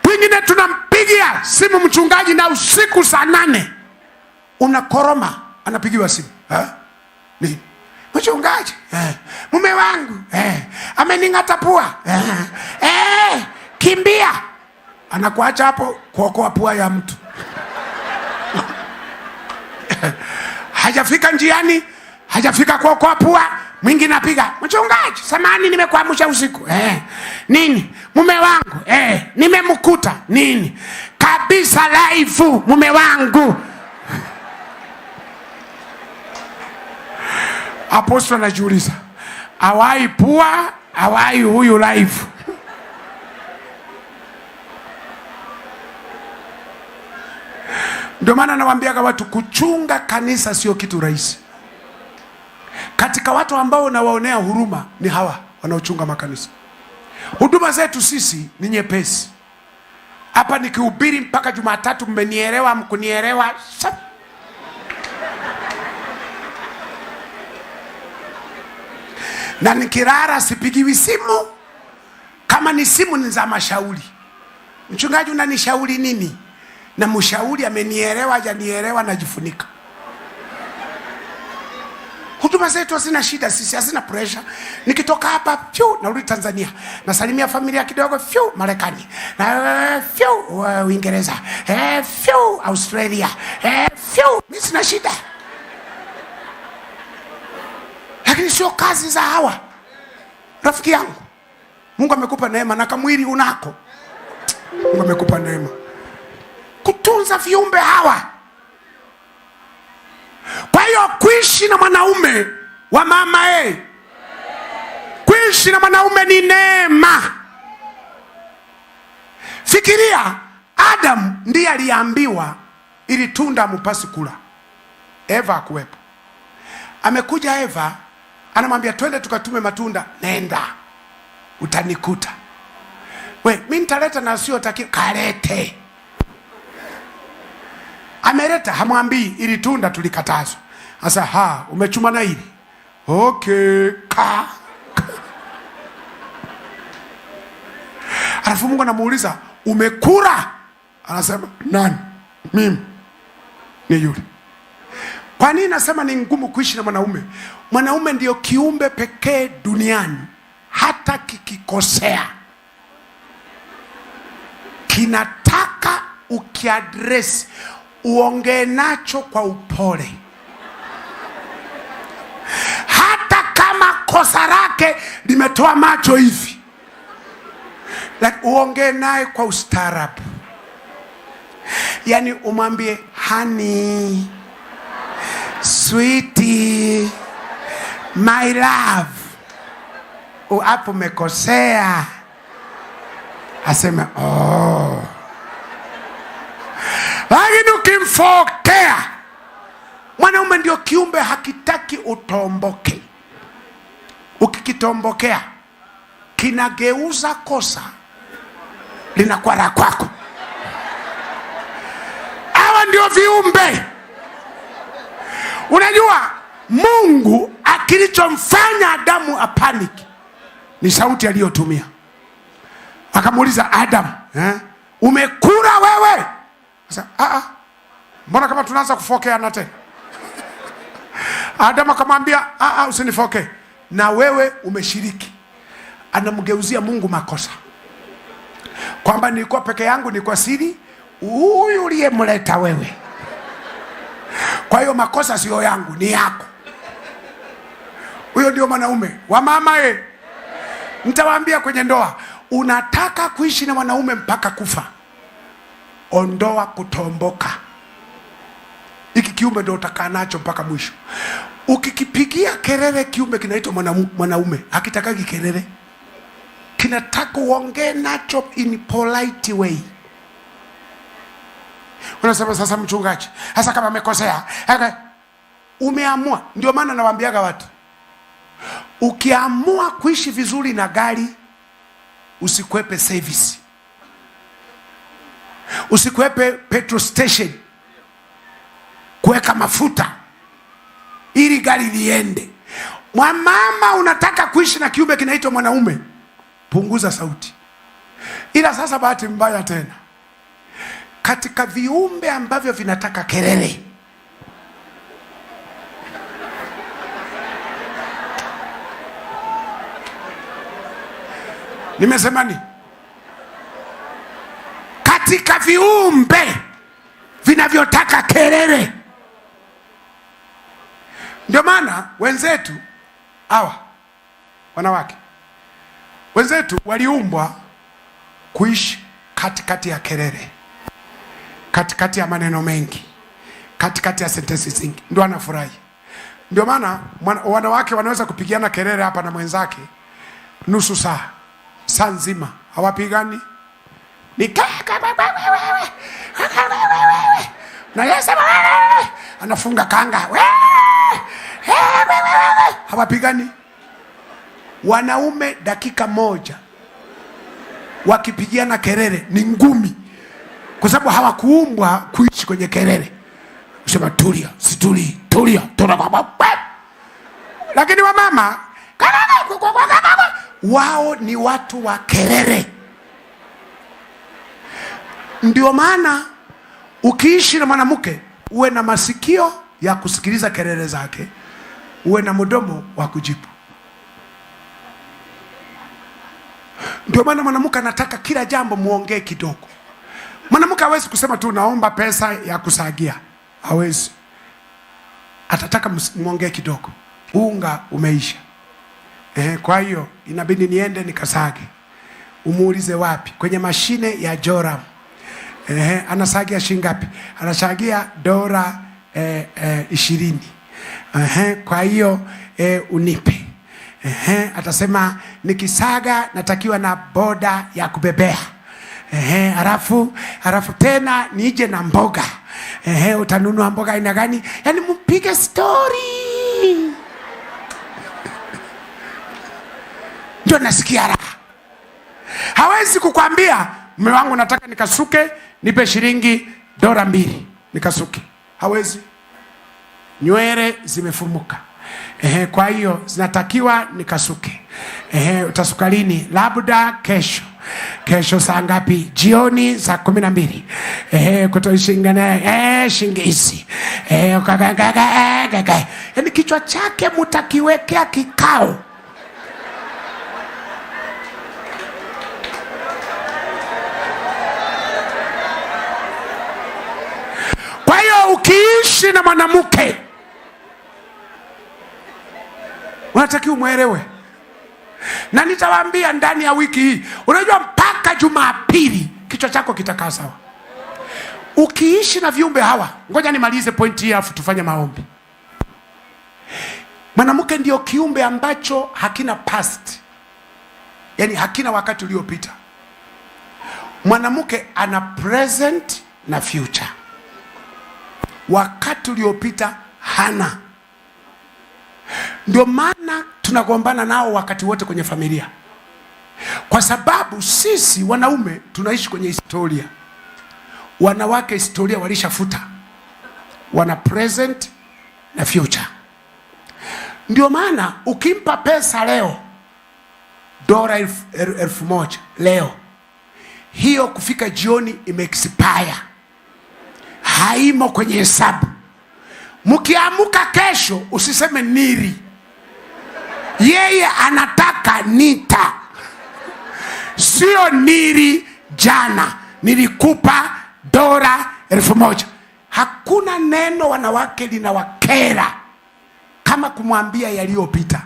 Twingine tunampigia simu mchungaji na usiku saa 8 unakoroma, anapigiwa simu. Ni mchungaji, mume wangu amening'ata pua. Kimbia. Anakuacha hapo kuokoa pua ya mtu. Hajafika njiani, hajafika kuokoa pua, mwingi napiga, mchungaji samani nimekuamsha usiku. Nini? Mume wangu nimemkuta. Nini? Kabisa live mume wangu. Apostle anajiuliza, awai pua, awai huyu live. Ndio maana nawaambiaga watu kuchunga kanisa sio kitu rahisi. Katika watu ambao nawaonea huruma ni hawa wanaochunga makanisa. Huduma zetu sisi ni nyepesi. Hapa nikihubiri mpaka Jumatatu, mmenielewa mkunielewa. Na nikirara sipigiwi simu. Kama ni simu ni za mashauri. Mchungaji unanishauri nini? Na mshauri amenielewa hajanielewa najifunika. Huduma zetu hazina shida, sisi hazina pressure. Nikitoka hapa narudi Tanzania, nasalimia familia kidogo, Marekani, na Uingereza, Australia, mimi sina shida. Lakini sio kazi za hawa. Rafiki yangu, Mungu amekupa neema na kamwili unako. Mungu amekupa neema kutunza viumbe hawa. Kwa hiyo kuishi na mwanaume wa mama kuishi na mwanaume ni neema. Fikiria, Adam ndiye aliambiwa ili tunda mpasi kula. Eva akuwepo. Amekuja Eva, anamwambia twende tukatume matunda. Nenda, utanikuta. Mimi nitaleta na sio kalete. Ameleta, hamwambii ili tunda tulikatazwa. Sasa umechuma na hili. Okay, Alafu Mungu anamuuliza umekula? Anasema nani? Mimi. Ni yule. Kwa nini nasema ni ngumu kuishi na mwanaume? Mwanaume ndio kiumbe pekee duniani hata kikikosea kinataka ukiadresi uongee nacho kwa upole, hata kama kosa lake limetoa macho hivi, lakini uongee naye kwa ustaarabu. Yani umwambie honey, sweetie, my love, hapo umekosea. Aseme oh. Lakini ukimfokea, mwanaume ndio kiumbe hakitaki utomboke. Ukikitombokea kinageuza kosa linakuwa la kwako. Hawa ndio viumbe. Unajua Mungu akilichomfanya Adamu apaniki ni sauti aliyotumia. Akamuuliza Adam, umekula wewe? Sasa mbona kama tunaanza kufokeana tena? Adam akamwambia usinifoke, na wewe umeshiriki. Anamgeuzia Mungu makosa, kwamba nilikuwa peke yangu, ni kwa siri, huyu uliyemleta wewe. Kwa hiyo makosa sio yangu, ni yako. Huyo ndio mwanaume wa mama. Nitawaambia kwenye ndoa, unataka kuishi na mwanaume mpaka kufa, ondoa kutomboka. Hiki kiumbe ndio utakaa nacho mpaka mwisho. Ukikipigia kelele kiumbe kinaitwa mwanaume, hakitakagi kelele. Kinataka uongee nacho in polite way. Unasema sasa mchungaji, hasa kama amekosea, umeamua. Ndio maana nawaambiaga watu, ukiamua kuishi vizuri na gari, usikwepe service, usikwepe petrol station kuweka mafuta ili gari liende. Mama, unataka kuishi na kiumbe kinaitwa mwanaume, punguza sauti. Ila sasa bahati mbaya tena, katika viumbe ambavyo vinataka kelele, nimesema ni katika viumbe vinavyotaka kelele. Ndio maana wenzetu hawa wanawake wenzetu waliumbwa kuishi katikati ya kelele, katikati ya maneno mengi, katikati ya sentensi zingi, ndio anafurahi. Ndio maana wanawake wanaweza kupigiana kelele hapa na mwenzake nusu saa nzima, hawapigani. Ni kaka wewe na yeye sema anafunga kanga wewe, hawapigani. Wanaume dakika moja wakipigiana kelele ni ngumi, kwa sababu hawakuumbwa kuishi kwenye kelele. Usema tulia, situli, tulia, lakini wamama wao ni watu wa kelele. Ndio maana ukiishi na mwanamke, uwe na masikio ya kusikiliza kelele zake, uwe na mdomo wa kujibu. Ndio maana mwanamke anataka kila jambo muongee kidogo. Mwanamke hawezi kusema tu naomba pesa ya kusagia, hawezi. Atataka muongee kidogo. Unga umeisha, kwa hiyo inabidi niende nikasage. Umuulize wapi? Kwenye mashine ya Joram. Anasagia shingapi? Anasagia dola 20. Kwa hiyo unipe. Atasema nikisaga natakiwa na boda ya kubebea. Halafu tena nije na mboga. Utanunua mboga aina gani? Yaani mpige story. Ndio nasikia raha. Hawezi kukwambia mume wangu nataka nikasuke, nipe shilingi dola 2 nikasuke. Hawezi. Nywele zimefumuka. Kwa hiyo zinatakiwa nikasuke. Utasuka lini? Labda kesho. Kesho saa ngapi? Jioni saa 12. Kutoshingana shingisi. Yaani kichwa chake mutakiwekea kikao. Kwa hiyo ukiishi na mwanamke unatakiwa umwelewe. Na nitawaambia ndani ya wiki hii, unajua mpaka Jumapili kichwa chako kitakaa sawa. Ukiishi na viumbe hawa, ngoja nimalize pointi hii afu tufanye maombi. Mwanamke ndio kiumbe ambacho hakina past. Yaani hakina wakati uliopita. Mwanamke ana present na future. Wakati uliopita hana. Ndio maana tunagombana nao wakati wote kwenye familia. Kwa sababu sisi wanaume tunaishi kwenye historia. Wanawake historia walishafuta. Wana present na future. Ndio maana ukimpa pesa leo $1,000 leo, hiyo kufika jioni imeexpire. Haimo kwenye hesabu. Mkiamuka kesho usiseme niri. Yeye anataka nita. Sio niri jana nilikupa $1,000. Hakuna neno wanawake linawakera kama kumwambia yaliyopita.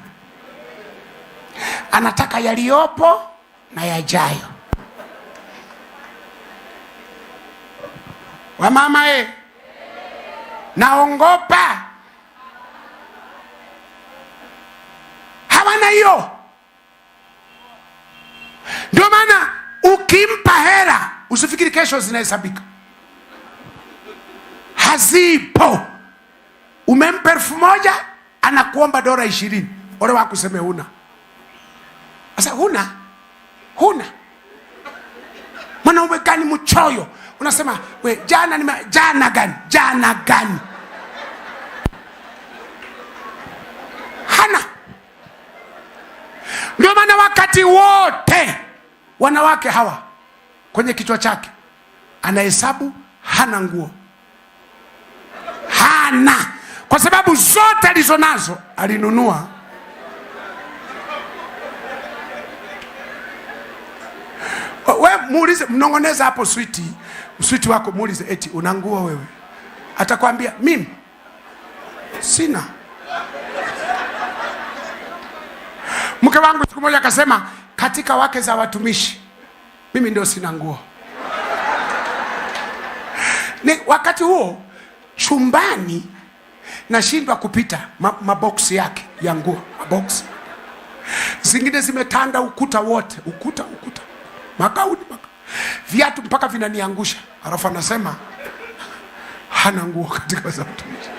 Anataka yaliyopo na yajayo. Wamama naongopa. Hawana hiyo. Ndio maana ukimpa hela usifikiri kesho zinahesabika. Hazipo. Umempa 1,000 anakuomba $20. Ole wako useme huna. Sasa huna. Mwanaume gani mchoyo? Unasema we jana gani? Hana. Ndio maana wakati wote wanawake hawa kwenye kichwa chake anahesabu hana nguo. Hana. Kwa sababu zote alizonazo alinunua. We muulize, mnongoneza hapo sweetie wako, muulize eti una nguo wewe? Atakwambia mimi sina. Mke wangu siku moja akasema, katika wake za watumishi mimi ndio sina nguo. Ni wakati huo chumbani nashindwa kupita maboksi yake ya nguo, maboksi zingine zimetanda ukuta wote, ukuta makaudi viatu mpaka vinaniangusha. Alafu anasema hana nguo katika za watumishi.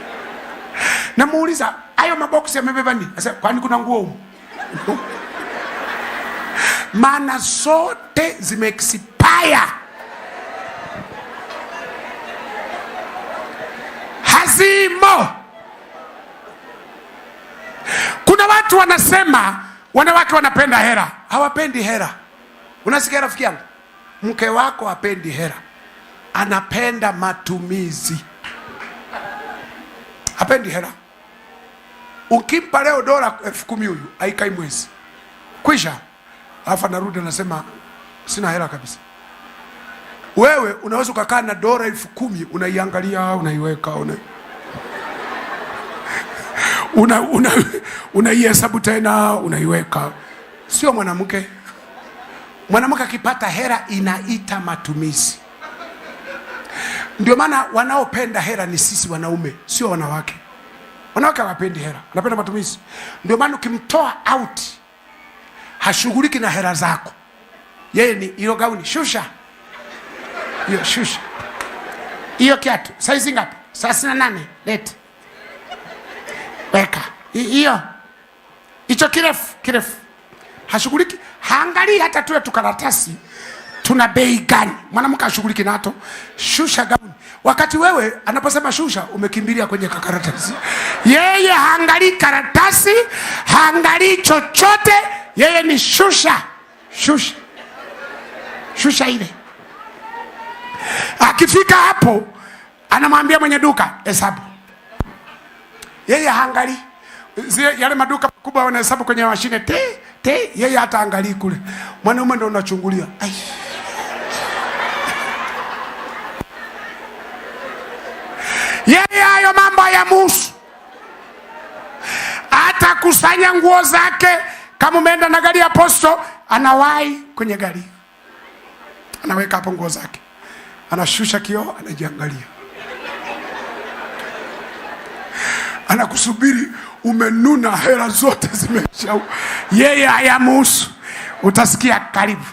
Namuuliza, hayo maboksi yamebeba nini? Anasema, kwani kuna nguo huko? Maana zote zimeexpire. Hazimo. Kuna watu wanasema wanawake wanapenda hera. Hawapendi hera. Unasikia rafiki yangu? Mke wako hapendi hera. Anapenda matumizi. Hapendi hera. Ukimpa leo $10,000 huyu haikai mwezi. Kwisha. Alafu anarudi anasema sina hela kabisa. Wewe unaweza kukaa na $10,000 unaiangalia, unaiweka, unaihesabu tena, unaiweka. Sio mwanamke. Mwanamke akipata hela inaita matumizi. Ndio maana wanaopenda hela ni sisi wanaume, sio wanawake. Wanawake hawapendi hela, wanapenda matumizi. Ndio maana ukimtoa out hashughuliki na hela zako. Yeye ni hiyo gauni, shusha. Hiyo shusha. Hiyo kiatu, size ngapi? 38, lete. Weka. Hiyo. Hicho kirefu. Hashughuliki, haangalii hata tuwe tukaratasi tuna bei gani. Mwanamke hashughuliki nato. Shusha gauni. Wakati wewe anaposema shusha umekimbilia kwenye karatasi. Yeye haangalii karatasi, haangalii chochote, yeye ni shusha. shusha ile. Akifika hapo anamwambia mwenye duka hesabu. Yeye haangalii. Yale maduka makubwa wanahesabu kwenye mashine yeye hata angalii kule. Mwanaume ndo unachungulia. Yeye hayo mambo hayamuhusu. Atakusanya nguo zake, kama umeenda na gari ya posto, anawahi kwenye gari, anaweka hapo nguo zake, anashusha kioo, anajiangalia, anakusubiri umenuna, hela zote zimeisha. Yeye hayamuhusu. Utasikia karibu.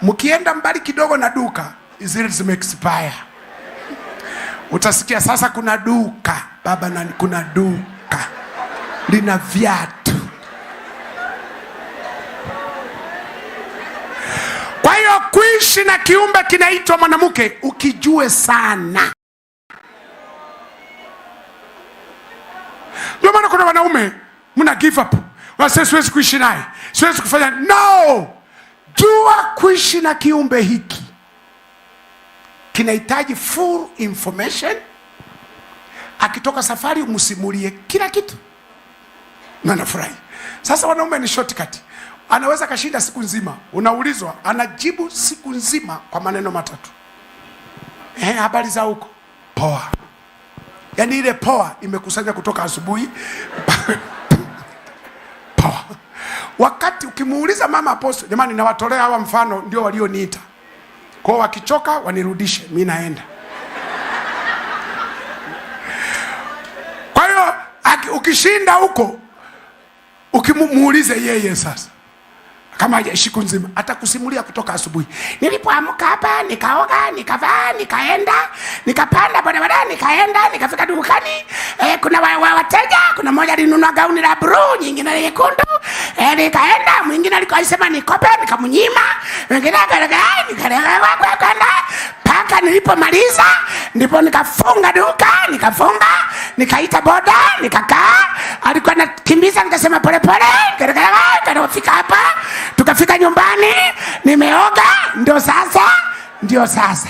Mkienda mbali kidogo na duka, zile zime-expire. Utasikia sasa kuna duka baba, na kuna duka lina viatu. Kwa hiyo kuishi na kiumbe kinaitwa mwanamke ukijue sana. Ndio maana kuna wanaume mna give up. Wasema siwezi kuishi naye, siwezi kufanya. No! Jua kuishi na kiumbe hiki kinahitaji full information. Akitoka safari umsimulie kila kitu na nafurahi. Sasa wanaume ni shortcut. Anaweza kashinda siku nzima, unaulizwa anajibu siku nzima kwa maneno matatu. Habari za huko? Poa. Yaani ile poa imekusanya kutoka asubuhi. Poa. Wakati ukimuuliza mama Apostle, jamani nawatolea hawa mfano ndio walioniita. Kwa wakichoka wanirudishe, mimi naenda. Kwa hiyo ukishinda huko, ukimuulize yeye sasa, kama hajaishi siku nzima, atakusimulia kutoka asubuhi. Nilipoamka hapa, nikaoga, nikavaa, nikaenda, nikapanda bodaboda, nikaenda, nikafika dukani. Kuna wateja, kuna mmoja alinunua gauni la blue, nyingine nyekundu. Nikaenda, mwingine alikuwa nikope, nikamnyima. Mwingine kwenda paka nilipomaliza, ndipo nikafunga duka, nikaita boda, nikakaa. Alikuwa anakimbiza, nikasema pole pole, nikafika hapa. Tukafika nyumbani, nimeoga, ndio sasa.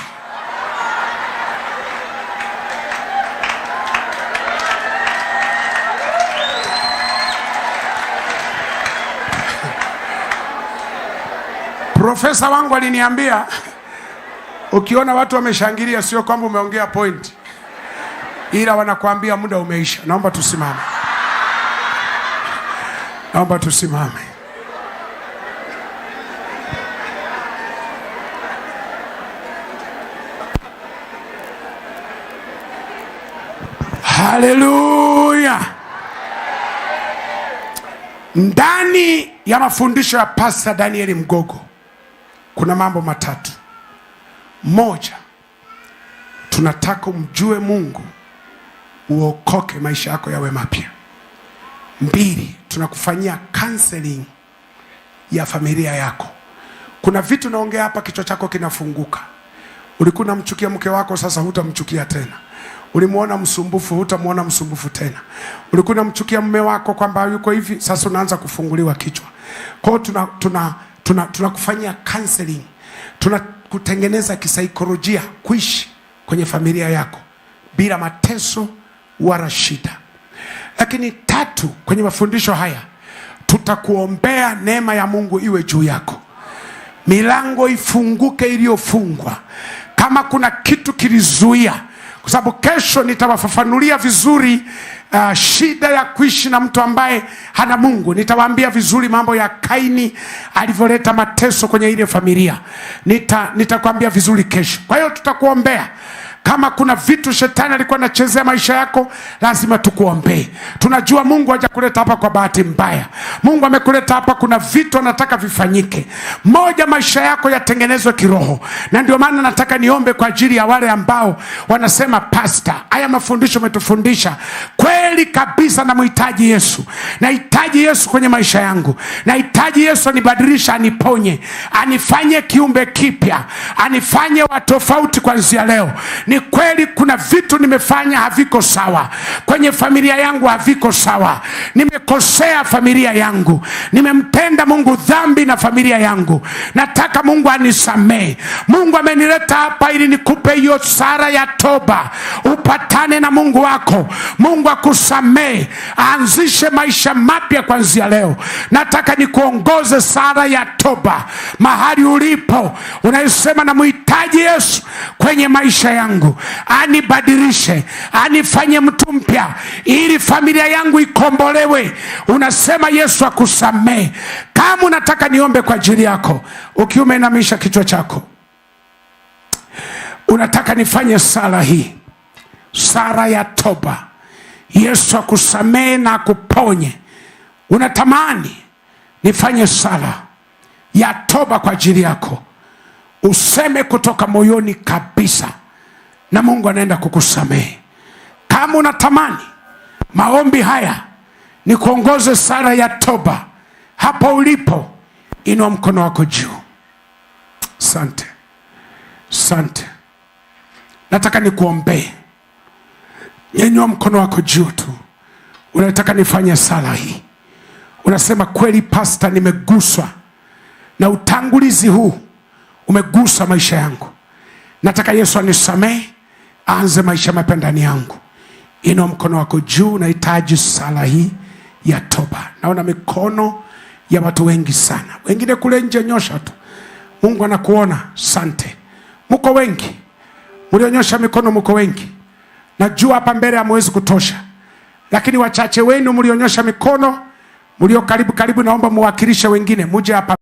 Profesa wangu aliniambia, ukiona watu wameshangilia sio kwamba umeongea point, ila wanakuambia muda umeisha. Naomba tusimame. Haleluya. Ndani ya mafundisho ya Pastor Daniel Mgogo kuna mambo matatu. Moja, tunataka umjue Mungu, uokoke, maisha yako yawe mapya. Mbili, tunakufanyia counseling ya familia yako. Kuna vitu naongea hapa, kichwa chako kinafunguka. Ulikuwa unamchukia mke wako, sasa hutamchukia tena. Ulimuona msumbufu, hutamuona msumbufu tena. Ulikuwa unamchukia mume wako kwamba yuko hivi, sasa unaanza kufunguliwa kichwa. Kwa hiyo tunakufanyia counseling. Tunakutengeneza kisaikolojia kuishi kwenye familia yako bila mateso wala shida. Lakini tatu, kwenye mafundisho haya tutakuombea neema ya Mungu iwe juu yako. Milango ifunguke iliyofungwa. Kama kuna kitu kilizuia, kwa sababu kesho nitawafafanulia vizuri shida ya kuishi na mtu ambaye hana Mungu. Nitawaambia vizuri mambo ya Kaini alivyoleta mateso kwenye ile familia. Nitakwambia vizuri kesho. Kwa hiyo tutakuombea. Kama kuna vitu shetani alikuwa anachezea maisha yako, lazima tukuombee. Tunajua Mungu hajakuleta hapa kwa bahati mbaya. Mungu amekuleta hapa, kuna vitu anataka vifanyike. Moja, maisha yako yatengenezwe kiroho. Na ndio maana nataka niombe kwa ajili ya wale ambao wanasema, Pastor, haya mafundisho umetufundisha kweli kweli kabisa namhitaji Yesu. Nahitaji Yesu kwenye maisha yangu. Nahitaji Yesu anibadilisha, aniponye, anifanye kiumbe kipya, anifanye wa tofauti kuanzia leo. Ni kweli kuna vitu nimefanya haviko sawa kwenye familia yangu, haviko sawa. Nimekosea familia yangu, nimemtenda Mungu dhambi na familia yangu. Nataka Mungu anisamehe. Mungu amenileta hapa ili nikupe hiyo sala ya toba, upatane na Mungu wako. Mungu akusamehe, aanzishe maisha mapya kuanzia leo. Nataka nikuongoze sala ya toba mahali ulipo, unayosema namhitaji Yesu kwenye maisha yangu, anibadilishe, anifanye mtu mpya, ili familia yangu ikombolewe. Unasema Yesu akusamehe. Kama unataka niombe kwa ajili yako, ukiwa umeinamisha kichwa chako, unataka nifanye sala hii, sala ya toba, Yesu akusamehe na akuponye, unatamani nifanye sala ya toba kwa ajili yako, useme kutoka moyoni kabisa, na Mungu anaenda kukusamehe. Kama unatamani maombi haya ni kuongoze sala ya toba, hapo ulipo inua mkono wako juu. Asante, asante. Nataka nikuombee. Nyanyua mkono wako juu tu. Unataka nifanye sala hii. Unasema kweli pasta, nimeguswa na utangulizi huu, umegusa maisha yangu. Nataka Yesu anisamehe, aanze maisha mapya ndani yangu. Inua mkono wako juu. Nahitaji sala hii ya toba. Naona mikono ya watu wengi sana. Wengine kule nje, nyosha tu. Mungu anakuona. Asante. Mko wengi. Mlionyosha mikono, mko wengi. Najua hapa mbele hamwezi kutosha, lakini wachache wenu mlionyosha mikono, mlio karibu, naomba muwakilishe wengine, muje hapa.